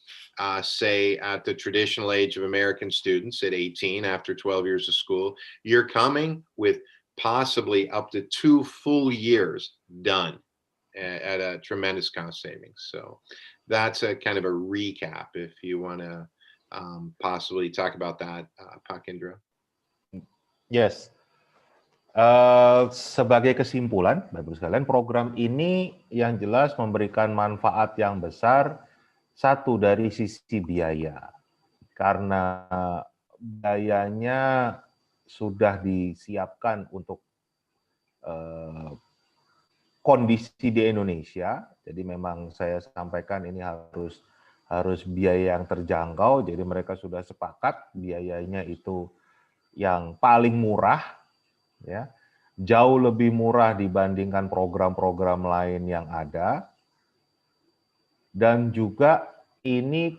say at the traditional age of American students at 18, after 12 years of school, you're coming with possibly up to 2 full years done at a tremendous cost savings. So that's a kind of a recap if you want to possibly talk about that, Pak Indra. Yes. Sebagai kesimpulan, Bapak-Ibu sekalian, program ini yang jelas memberikan manfaat yang besar. Satu, dari sisi biaya, karena biayanya sudah disiapkan untuk kondisi di Indonesia. Jadi memang saya sampaikan ini harus biaya yang terjangkau. Jadi mereka sudah sepakat biayanya itu yang paling murah, ya, jauh lebih murah dibandingkan program-program lain yang ada. Dan juga ini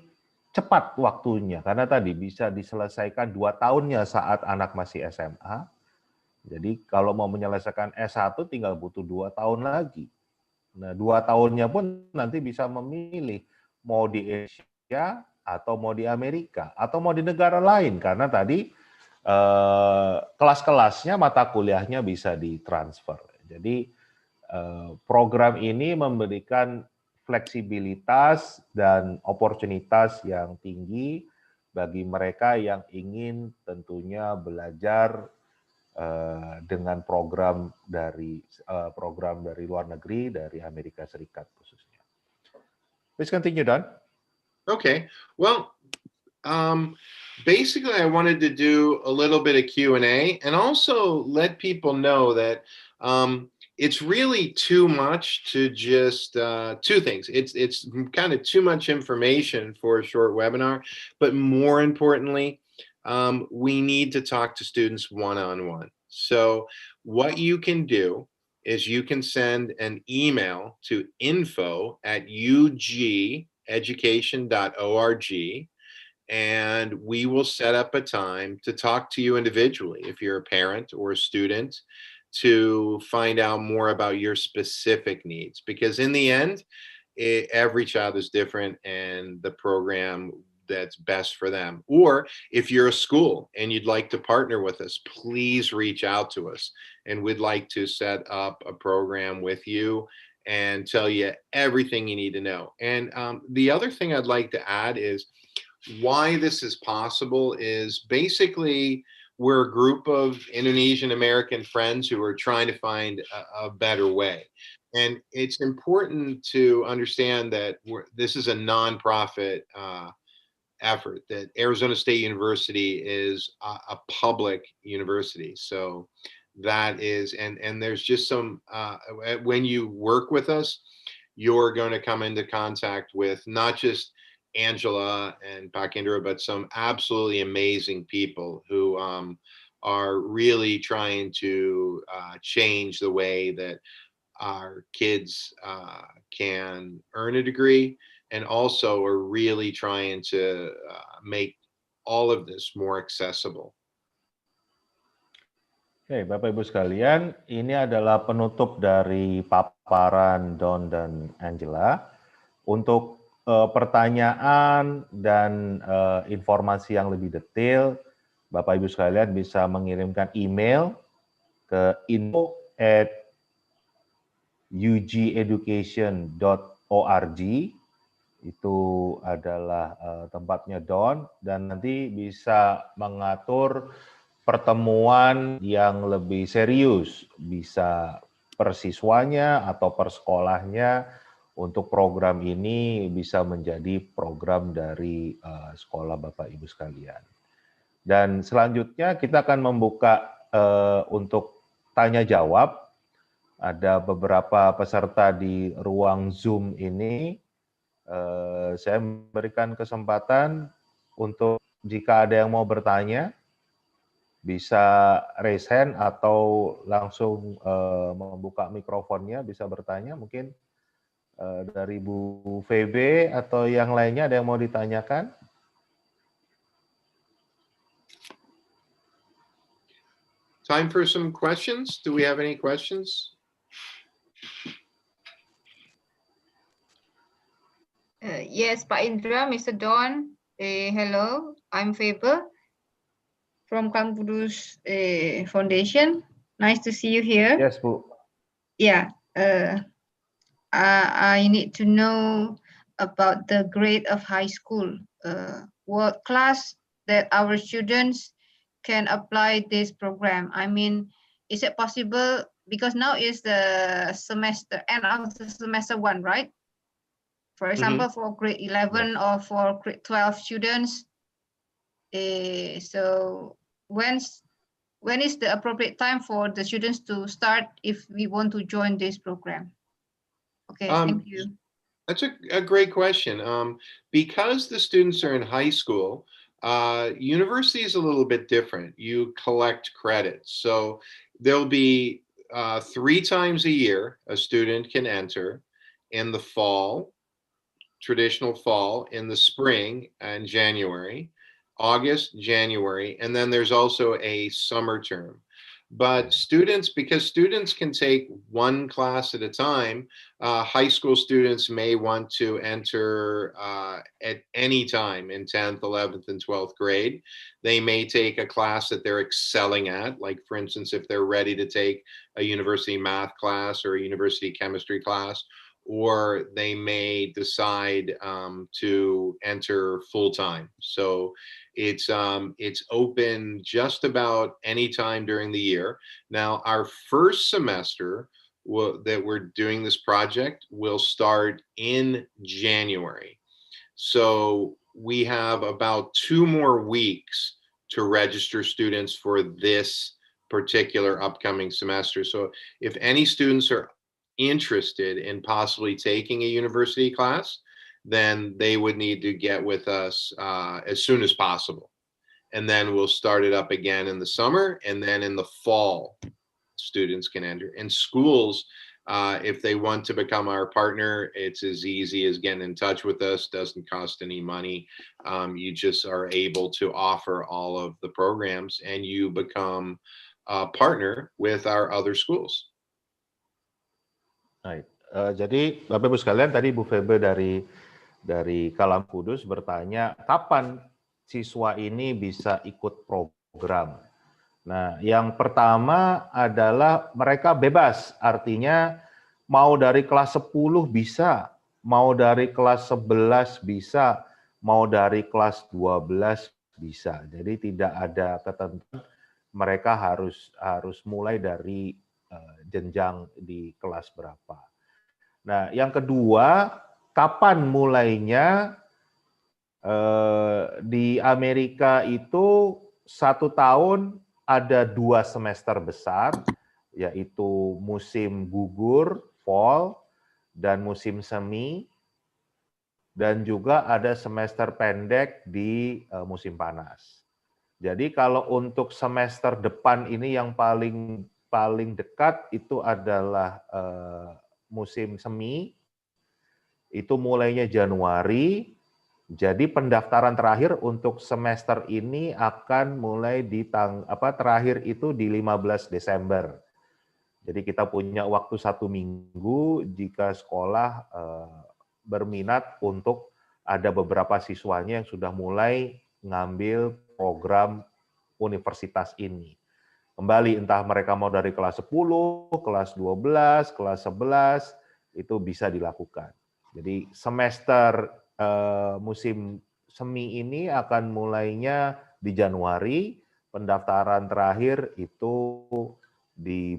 cepat waktunya, karena tadi bisa diselesaikan 2 tahunnya saat anak masih SMA. Jadi kalau mau menyelesaikan S1 tinggal butuh 2 tahun lagi. Nah, 2 tahunnya pun nanti bisa memilih mau di Asia atau mau di Amerika atau mau di negara lain, karena tadi kelas-kelasnya, mata kuliahnya bisa ditransfer. Jadi program ini memberikan fleksibilitas dan oportunitas yang tinggi bagi mereka yang ingin tentunya belajar dengan program dari luar negeri, dari Amerika Serikat khususnya. Please continue, Don. Okay. Well, basically, I wanted to do a little bit of Q&A and also let people know that it's really too much to just two things. It's kind of too much information for a short webinar, but more importantly, we need to talk to students one-on-one. So what you can do is you can send an email to info@ugeducation.org, and we will set up a time to talk to you individually if you're a parent or a student, to find out more about your specific needs, because in the end, every child is different and the program that's best for them. Or if you're a school and you'd like to partner with us, please reach out to us, and we'd like to set up a program with you and tell you everything you need to know. And the other thing I'd like to add is why this is possible is basically we're a group of Indonesian American friends who are trying to find a better way. And it's important to understand that this is a nonprofit effort, that Arizona State University is a public university. So that is, and there's just some, when you work with us, you're going to come into contact with not just Angela and Pakindra, but some absolutely amazing people who are really trying to change the way that our kids can earn a degree, and also are really trying to make all of this more accessible. Oke, Bapak Ibu sekalian, ini adalah penutup dari paparan Don dan Angela. Untuk pertanyaan dan informasi yang lebih detail, Bapak Ibu sekalian bisa mengirimkan email ke info@ugeducation.org. Itu adalah tempatnya Don, dan nanti bisa mengatur pertemuan yang lebih serius, bisa per siswanya atau per sekolahnya. Untuk program ini bisa menjadi program dari sekolah Bapak Ibu sekalian. Dan selanjutnya kita akan membuka untuk tanya jawab. Ada beberapa peserta di ruang Zoom ini. Saya memberikan kesempatan untuk jika ada yang mau bertanya, bisa raise hand atau langsung membuka mikrofonnya, bisa bertanya. Mungkin dari Bu VB atau yang lainnya ada yang mau ditanyakan? Time for some questions. Do we have any questions? Yes, Pak Indra, Mr. Don. Hello, I'm Faber from Kampudus Foundation. Nice to see you here. Yes, Bu. Yeah, I need to know about the grade of high school. What class that our students can apply this program? I mean, is it possible, because now is the semester, end of the semester 1, right? For example, for grade 11 or for grade 12 students. So when is the appropriate time for the students to start if we want to join this program? Okay, thank you. That's a great question. Because the students are in high school, university is a little bit different. You collect credits. So there'll be 3 times a year a student can enter: in the fall, traditional fall, in the spring and January, August, January, and then there's also a summer term. But students, because students can take one class at a time, high school students may want to enter at any time in 10th, 11th, and 12th grade. They may take a class that they're excelling at, like for instance, if they're ready to take a university math class or a university chemistry class, or they may decide to enter full-time. So it's open just about any time during the year. Now, our first semester that we're doing this project will start in January. So we have about 2 more weeks to register students for this particular upcoming semester. So if any students are interested in possibly taking a university class, then they would need to get with us as soon as possible. And then we'll start it up again in the summer, and then in the fall, students can enter. And schools, if they want to become our partner, it's as easy as getting in touch with us. Doesn't cost any money. You just are able to offer all of the programs, and you become a partner with our other schools. Right. Jadi Bapak Ibu sekalian, tadi Bu Febe dari Kalam Kudus bertanya kapan siswa ini bisa ikut program. Nah, yang pertama adalah mereka bebas, artinya mau dari kelas 10 bisa, mau dari kelas 11 bisa, mau dari kelas 12 bisa. Jadi tidak ada ketentuan mereka harus mulai dari jenjang di kelas berapa. Nah, yang kedua, kapan mulainya? Di Amerika itu 1 tahun ada 2 semester besar, yaitu musim gugur, fall, dan musim semi, dan juga ada semester pendek di musim panas. Jadi kalau untuk semester depan ini yang paling dekat itu adalah musim semi, itu mulainya Januari. Jadi pendaftaran terakhir untuk semester ini akan mulai terakhir itu di 15 Desember. Jadi kita punya waktu 1 minggu jika sekolah berminat untuk ada beberapa siswanya yang sudah mulai ngambil program universitas ini. Kembali entah mereka mau dari kelas 10, kelas 12, kelas 11, itu bisa dilakukan. Jadi semester musim semi ini akan mulainya di Januari, pendaftaran terakhir itu di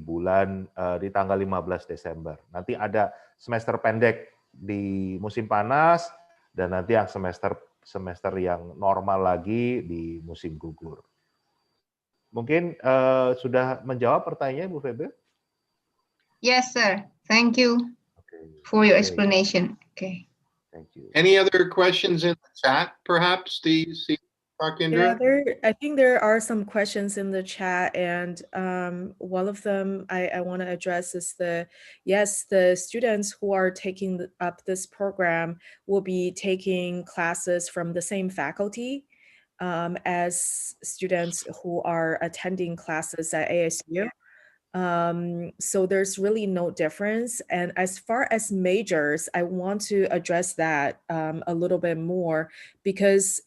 tanggal 15 Desember. Nanti ada semester pendek di musim panas, dan nanti yang semester yang normal lagi di musim gugur. Mungkin sudah menjawab pertanyaannya, Bu Febe? Yes, sir. Thank you for your explanation. Okay. Thank you. Any other questions in the chat, perhaps? Do you see, Parkendra? Yeah, I think there are some questions in the chat, and one of them I want to address is the students who are taking up this program will be taking classes from the same faculty as students who are attending classes at ASU. So there's really no difference. And as far as majors, I want to address that a little bit more because,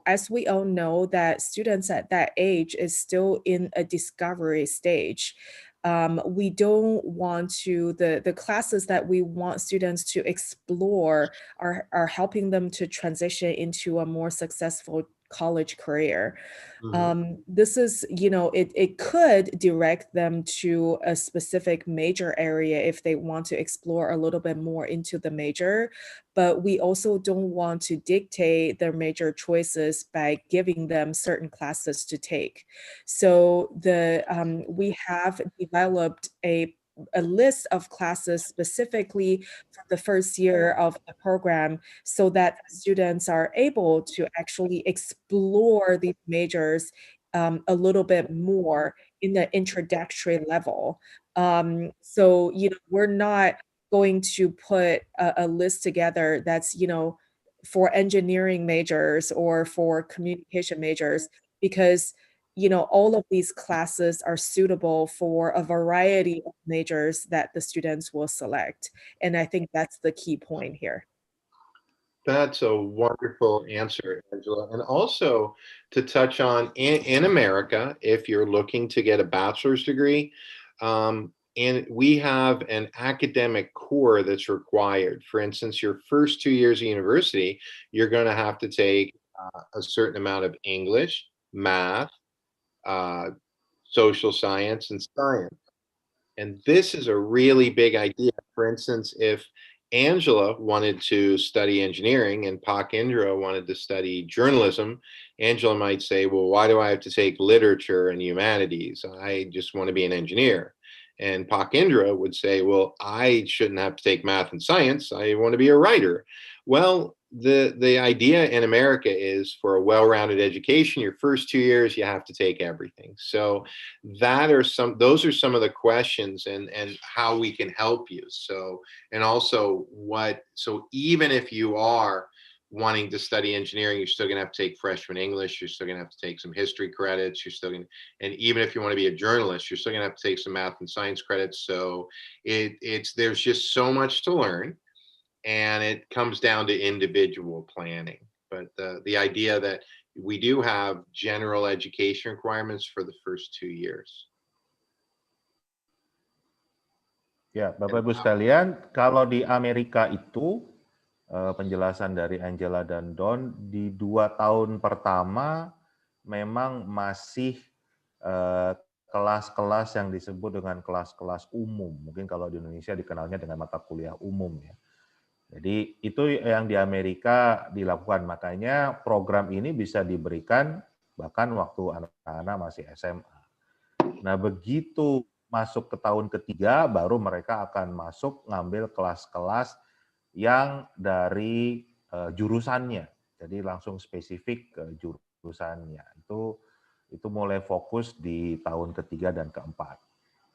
as we all know that students at that age is still in a discovery stage. We don't want to, the classes that we want students to explore are helping them to transition into a more successful college career. This is, it could direct them to a specific major area if they want to explore a little bit more into the major, but we also don't want to dictate their major choices by giving them certain classes to take. So we have developed a list of classes specifically for the first year of the program so that students are able to actually explore these majors a little bit more in the introductory level. So, we're not going to put a list together that's, for engineering majors or for communication majors, because all of these classes are suitable for a variety of majors that the students will select. And I think that's the key point here. That's a wonderful answer, Angela. And also to touch on in America, if you're looking to get a bachelor's degree, and we have an academic core that's required. For instance, your first 2 years of university, you're going to have to take a certain amount of English, math, social science, and science. And this is a really big idea. For instance, if Angela wanted to study engineering and Pak Indra wanted to study journalism, Angela might say, well, why do I have to take literature and humanities? I just want to be an engineer. And Pak Indra would say, well, I shouldn't have to take math and science. I want to be a writer. Well, the idea in America is for a well-rounded education, your first 2 years, you have to take everything. So those are some of the questions and how we can help you. So, and also so even if you are wanting to study engineering, you're still going to have to take freshman English. You're still going to have to take some history credits. You're still going to, and even if you want to be a journalist, you're still going to have to take some math and science credits. So there's just so much to learn, and it comes down to individual planning. But the idea that we do have general education requirements for the first 2 years. Ya, Bapak Ibu sekalian, kalau di Amerika itu penjelasan dari Angela dan Don, di 2 tahun pertama memang masih kelas-kelas yang disebut dengan kelas-kelas umum. Mungkin kalau di Indonesia dikenalnya dengan mata kuliah umum ya. Jadi itu yang di Amerika dilakukan, makanya program ini bisa diberikan bahkan waktu anak-anak masih SMA. Nah begitu masuk ke tahun ketiga, baru mereka akan masuk ngambil kelas-kelas yang dari jurusannya, jadi langsung spesifik ke jurusannya. Itu mulai fokus di tahun ketiga dan keempat.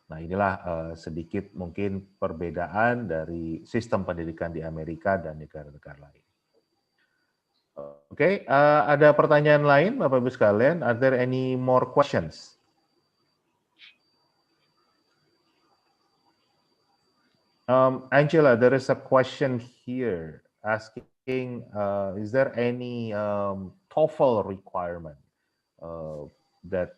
Nah inilah sedikit mungkin perbedaan dari sistem pendidikan di Amerika dan negara-negara lain. Oke, ada pertanyaan lain Bapak Ibu sekalian? Are there any more questions? Angela, there is a question here asking, is there any TOEFL requirement that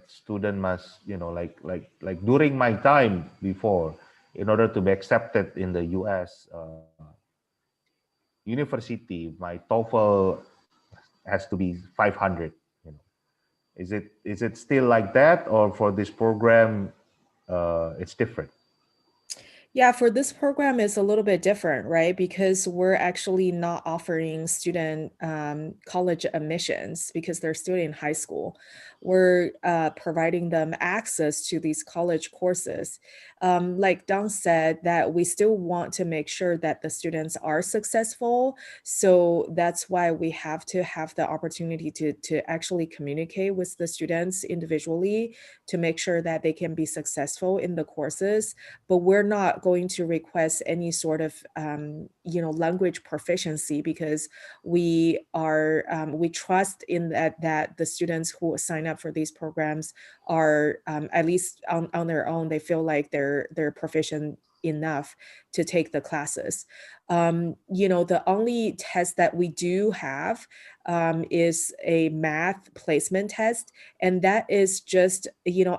student must, like during my time before, in order to be accepted in the U.S. University, my TOEFL has to be 500. Is it still like that, or for this program, it's different? Yeah, for this program, it's a little bit different, right? Because we're actually not offering student college admissions because they're still in high school. We're providing them access to these college courses. Like Don said, that we still want to make sure that the students are successful. So that's why we have to have the opportunity to actually communicate with the students individually to make sure that they can be successful in the courses. But we're not going to request any sort of language proficiency, because we trust in that the students who sign up for these programs are at least on their own, they feel like they're proficient enough to take the classes. The only test that we do have is a math placement test, and that is just,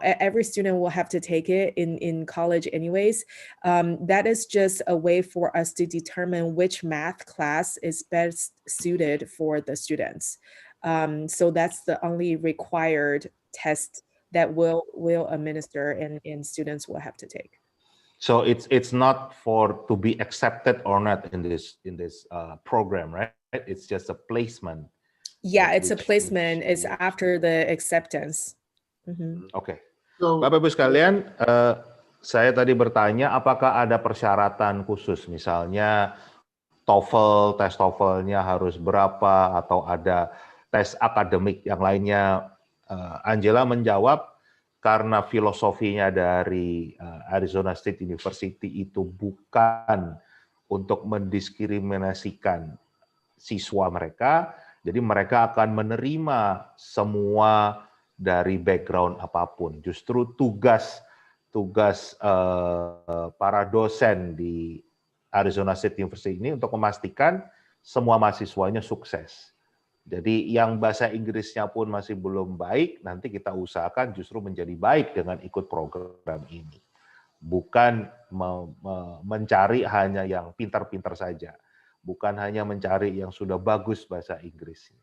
every student will have to take it in college anyways. That is just a way for us to determine which math class is best suited for the students. So that's the only required test that we'll administer and students will have to take. So it's not for to be accepted or not in this program, right? It's just a placement. Yeah, it's a placement. It's after the acceptance. Mm-hmm. Oke. Bapak Ibu sekalian, saya tadi bertanya apakah ada persyaratan khusus, misalnya TOEFL, tes TOEFL-nya harus berapa, atau ada tes akademik yang lainnya. Angela menjawab, karena filosofinya dari Arizona State University itu bukan untuk mendiskriminasikan siswa mereka, jadi mereka akan menerima semua dari background apapun. Justru tugas para dosen di Arizona State University ini untuk memastikan semua mahasiswanya sukses. Jadi yang bahasa Inggrisnya pun masih belum baik, nanti kita usahakan justru menjadi baik dengan ikut program ini. bukan mencari hanya yang pintar-pintar saja, bukan hanya mencari yang sudah bagus bahasa Inggrisnya.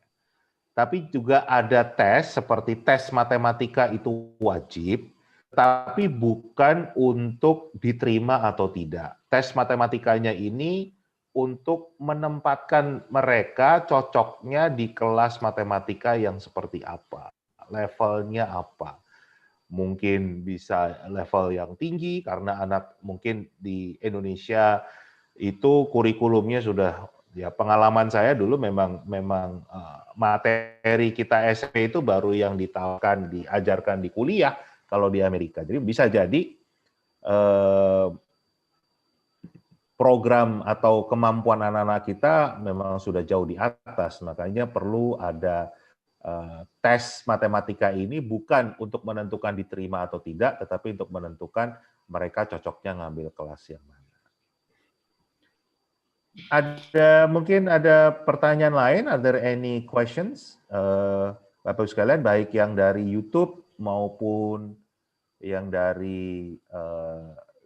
Tapi juga ada tes, seperti tes matematika itu wajib, tapi bukan untuk diterima atau tidak. Tes matematikanya ini untuk menempatkan mereka cocoknya di kelas matematika yang seperti apa, levelnya apa. Mungkin bisa level yang tinggi karena anak mungkin di Indonesia itu kurikulumnya sudah, ya pengalaman saya dulu memang materi kita SMP itu baru yang diajarkan di kuliah kalau di Amerika. Jadi bisa jadi program atau kemampuan anak-anak kita memang sudah jauh di atas, makanya perlu ada tes matematika ini bukan untuk menentukan diterima atau tidak, tetapi untuk menentukan mereka cocoknya ngambil kelas yang mana. Mungkin ada pertanyaan lain? Are there any questions? Bapak-Ibu sekalian, baik yang dari YouTube maupun yang dari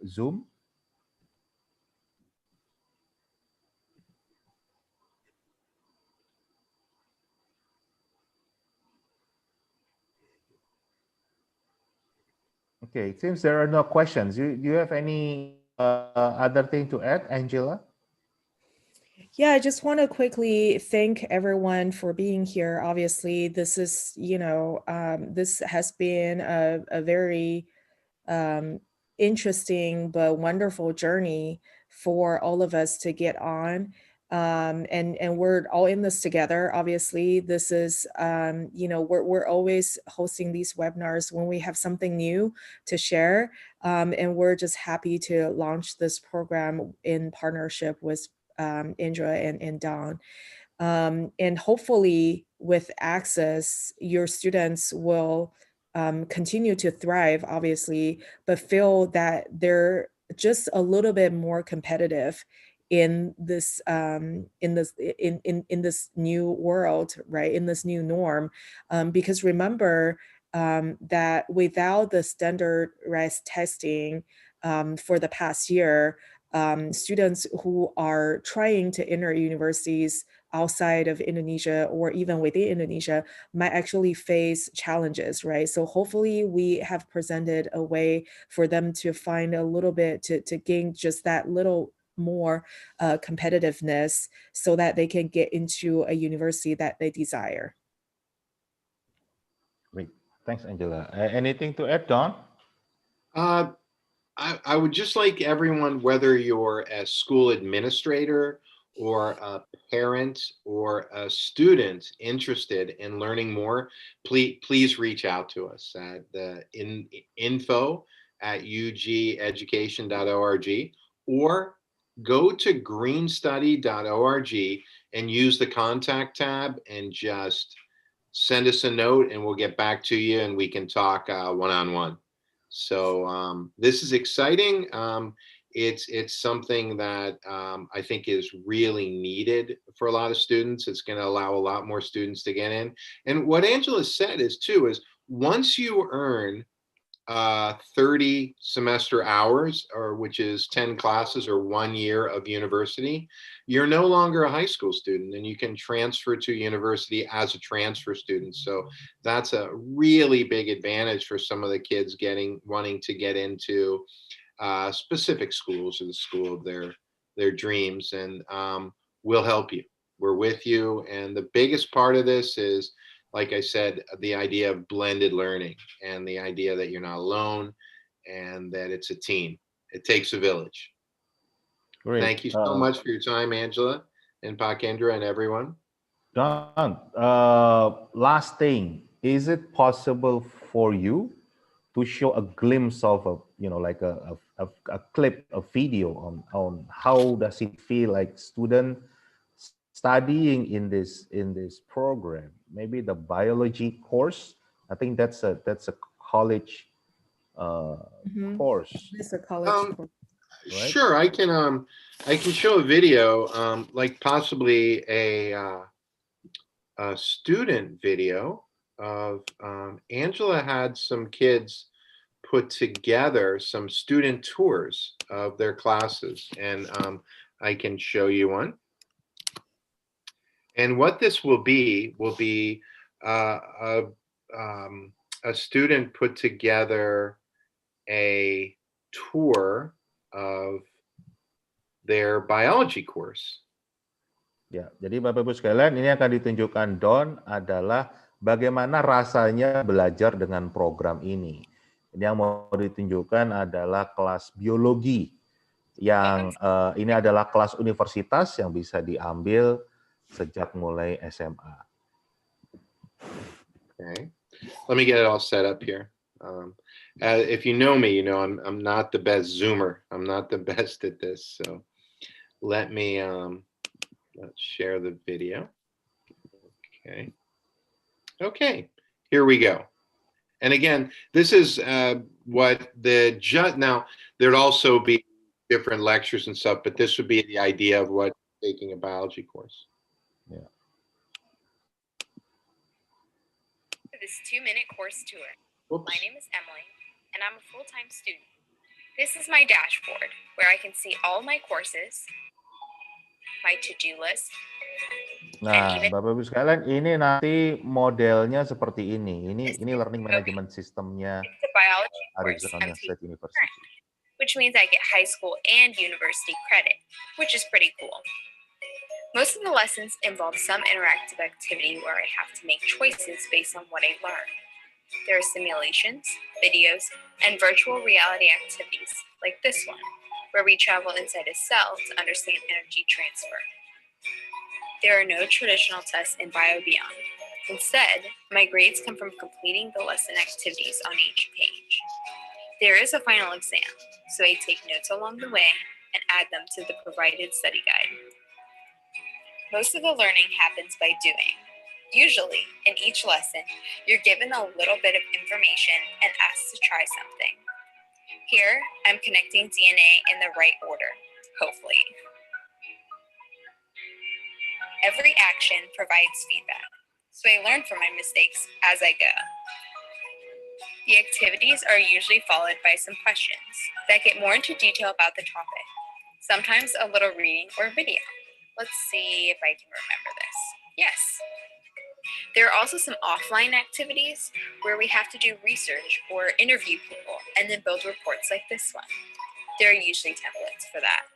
Zoom. Okay, it seems there are no questions. Do you have any other thing to add, Angela? Yeah, I just want to quickly thank everyone for being here. Obviously, this is, this has been a very interesting but wonderful journey for all of us to get on. And we're all in this together. Obviously, this is, we're always hosting these webinars when we have something new to share. And we're just happy to launch this program in partnership with Indra and Don. And hopefully with access, your students will continue to thrive, obviously, but feel that they're just a little bit more competitive in this in this new world, right? In this new norm, because remember that without the standardized testing for the past year, students who are trying to enter universities outside of Indonesia or even within Indonesia might actually face challenges, right? So hopefully we have presented a way for them to find a little bit to gain just that little more competitiveness so that they can get into a university that they desire. Great. Thanks, Angela. Anything to add, Don? I would just like everyone, whether you're a school administrator or a parent or a student interested in learning more, please reach out to us at the info@ugeducation.org, or go to greenstudy.org and use the contact tab and just send us a note and we'll get back to you and we can talk one-on-one. So this is exciting. It's something that I think is really needed for a lot of students. It's going to allow a lot more students to get in. And what Angela said is once you earn 30 semester hours, or which is 10 classes or 1 year of university, you're no longer a high school student and you can transfer to university as a transfer student. So that's a really big advantage for some of the kids wanting to get into specific schools or the school of their dreams. And we'll help you. We're with you. And the biggest part of this is, like I said, the idea of blended learning and the idea that you're not alone and that it's a team. It takes a village. Great. Thank you so much for your time, Angela and Pakendra and everyone. Don, last thing, is it possible for you to show a glimpse of a clip, a video on how does it feel like student studying in this program? Maybe the biology course. I think that's a college course. It's a college course. Right? Sure, I can show a video, like possibly a student video of Angela had some kids put together some student tours of their classes, and I can show you one. And what this will be a student put together a tour of their biology course. Ya, jadi Bapak Ibu sekalian, ini akan ditunjukkan Don adalah bagaimana rasanya belajar dengan program ini. Ini yang mau ditunjukkan adalah kelas biologi yang ini adalah kelas universitas yang bisa diambil sejak mulai SMA. Okay, let me get it all set up here. If you know me, you know I'm not the best Zoomer. I'm not the best at this. So let me let's share the video. Okay. Okay, here we go. And again, this is what the now there'd also be different lectures and stuff, but this would be the idea of what taking a biology course. Yeah. This 2-minute course tour. Oops. My name is Emily, and I'm a full-time student. This is my dashboard, where I can see all my courses, my to-do list. Nah, Bapak Ibu sekalian, ini nanti modelnya seperti ini. Ini learning management systemnya It's a biology course Arizona I'm State taking, University. which means I get high school and university credit, which is pretty cool. Most of the lessons involve some interactive activity where I have to make choices based on what I learn. There are simulations, videos, and virtual reality activities like this one, where we travel inside a cell to understand energy transfer. There are no traditional tests in BioBeyond. Instead, my grades come from completing the lesson activities on each page. There is a final exam, so I take notes along the way and add them to the provided study guide. Most of the learning happens by doing. Usually, in each lesson, you're given a little bit of information and asked to try something. Here, I'm connecting DNA in the right order, hopefully. Every action provides feedback, so I learn from my mistakes as I go. The activities are usually followed by some questions that get more into detail about the topic, sometimes a little reading or video. Let's see if I can remember this. Yes. There are also some offline activities where we have to do research or interview people and then build reports like this one. There are usually templates for that.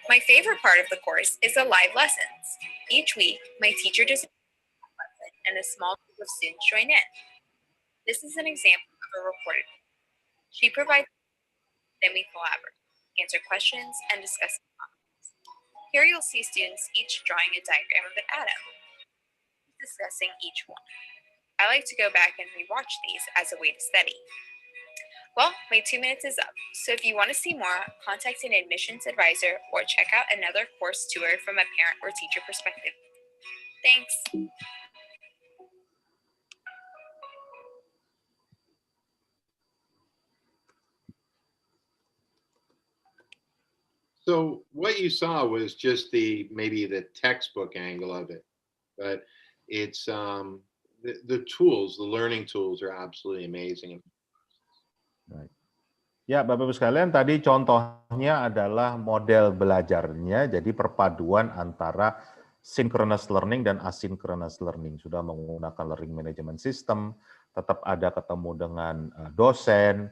My favorite part of the course is the live lessons. Each week, my teacher does a lesson and a small group of students join in. This is an example of a recorded. She provides, then we collaborate, answer questions, and discuss topics. Here you'll see students each drawing a diagram of an atom, discussing each one. I like to go back and rewatch these as a way to study. Well, my 2 minutes is up, so if you want to see more, contact an admissions advisor or check out another course tour from a parent or teacher perspective. Thanks. So what you saw was just maybe the textbook angle of it, but it's the tools, the learning tools are absolutely amazing. Right. Ya, Bapak Ibu sekalian, tadi contohnya adalah model belajarnya, jadi perpaduan antara synchronous learning dan asynchronous learning. Sudah menggunakan learning management system, tetap ada ketemu dengan dosen,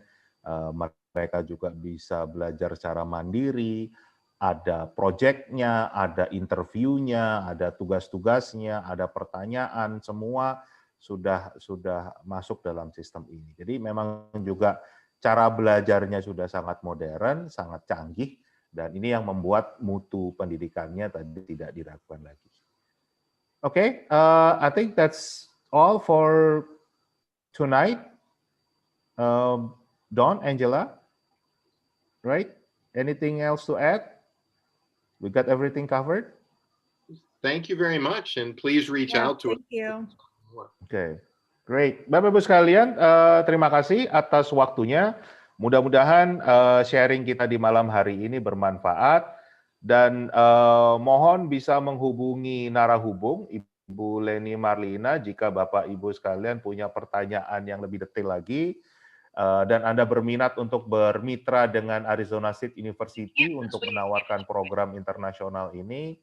mereka juga bisa belajar secara mandiri, ada proyeknya, ada interviewnya, ada tugas-tugasnya, ada pertanyaan, semua sudah masuk dalam sistem ini. Jadi memang juga cara belajarnya sudah sangat modern, sangat canggih, dan ini yang membuat mutu pendidikannya tadi tidak diragukan lagi. Okay, I think that's all for tonight. Don, Angela, right? Anything else to add? We got everything covered? Thank you very much, and please reach out to us. Thank you. Okay, great. Bapak-Ibu sekalian, terima kasih atas waktunya. Mudah-mudahan sharing kita di malam hari ini bermanfaat, dan mohon bisa menghubungi narahubung Ibu Leni Marlina jika Bapak Ibu sekalian punya pertanyaan yang lebih detail lagi. dan Anda berminat untuk bermitra dengan Arizona State University untuk menawarkan program internasional ini,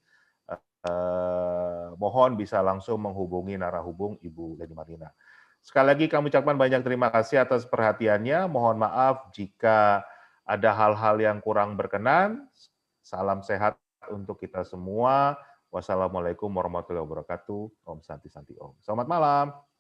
mohon bisa langsung menghubungi narahubung Ibu Leni Marlina. Sekali lagi kami ucapkan banyak terima kasih atas perhatiannya. Mohon maaf jika ada hal-hal yang kurang berkenan. Salam sehat untuk kita semua. Wassalamualaikum warahmatullahi wabarakatuh. Om Santi Santi Om. Selamat malam.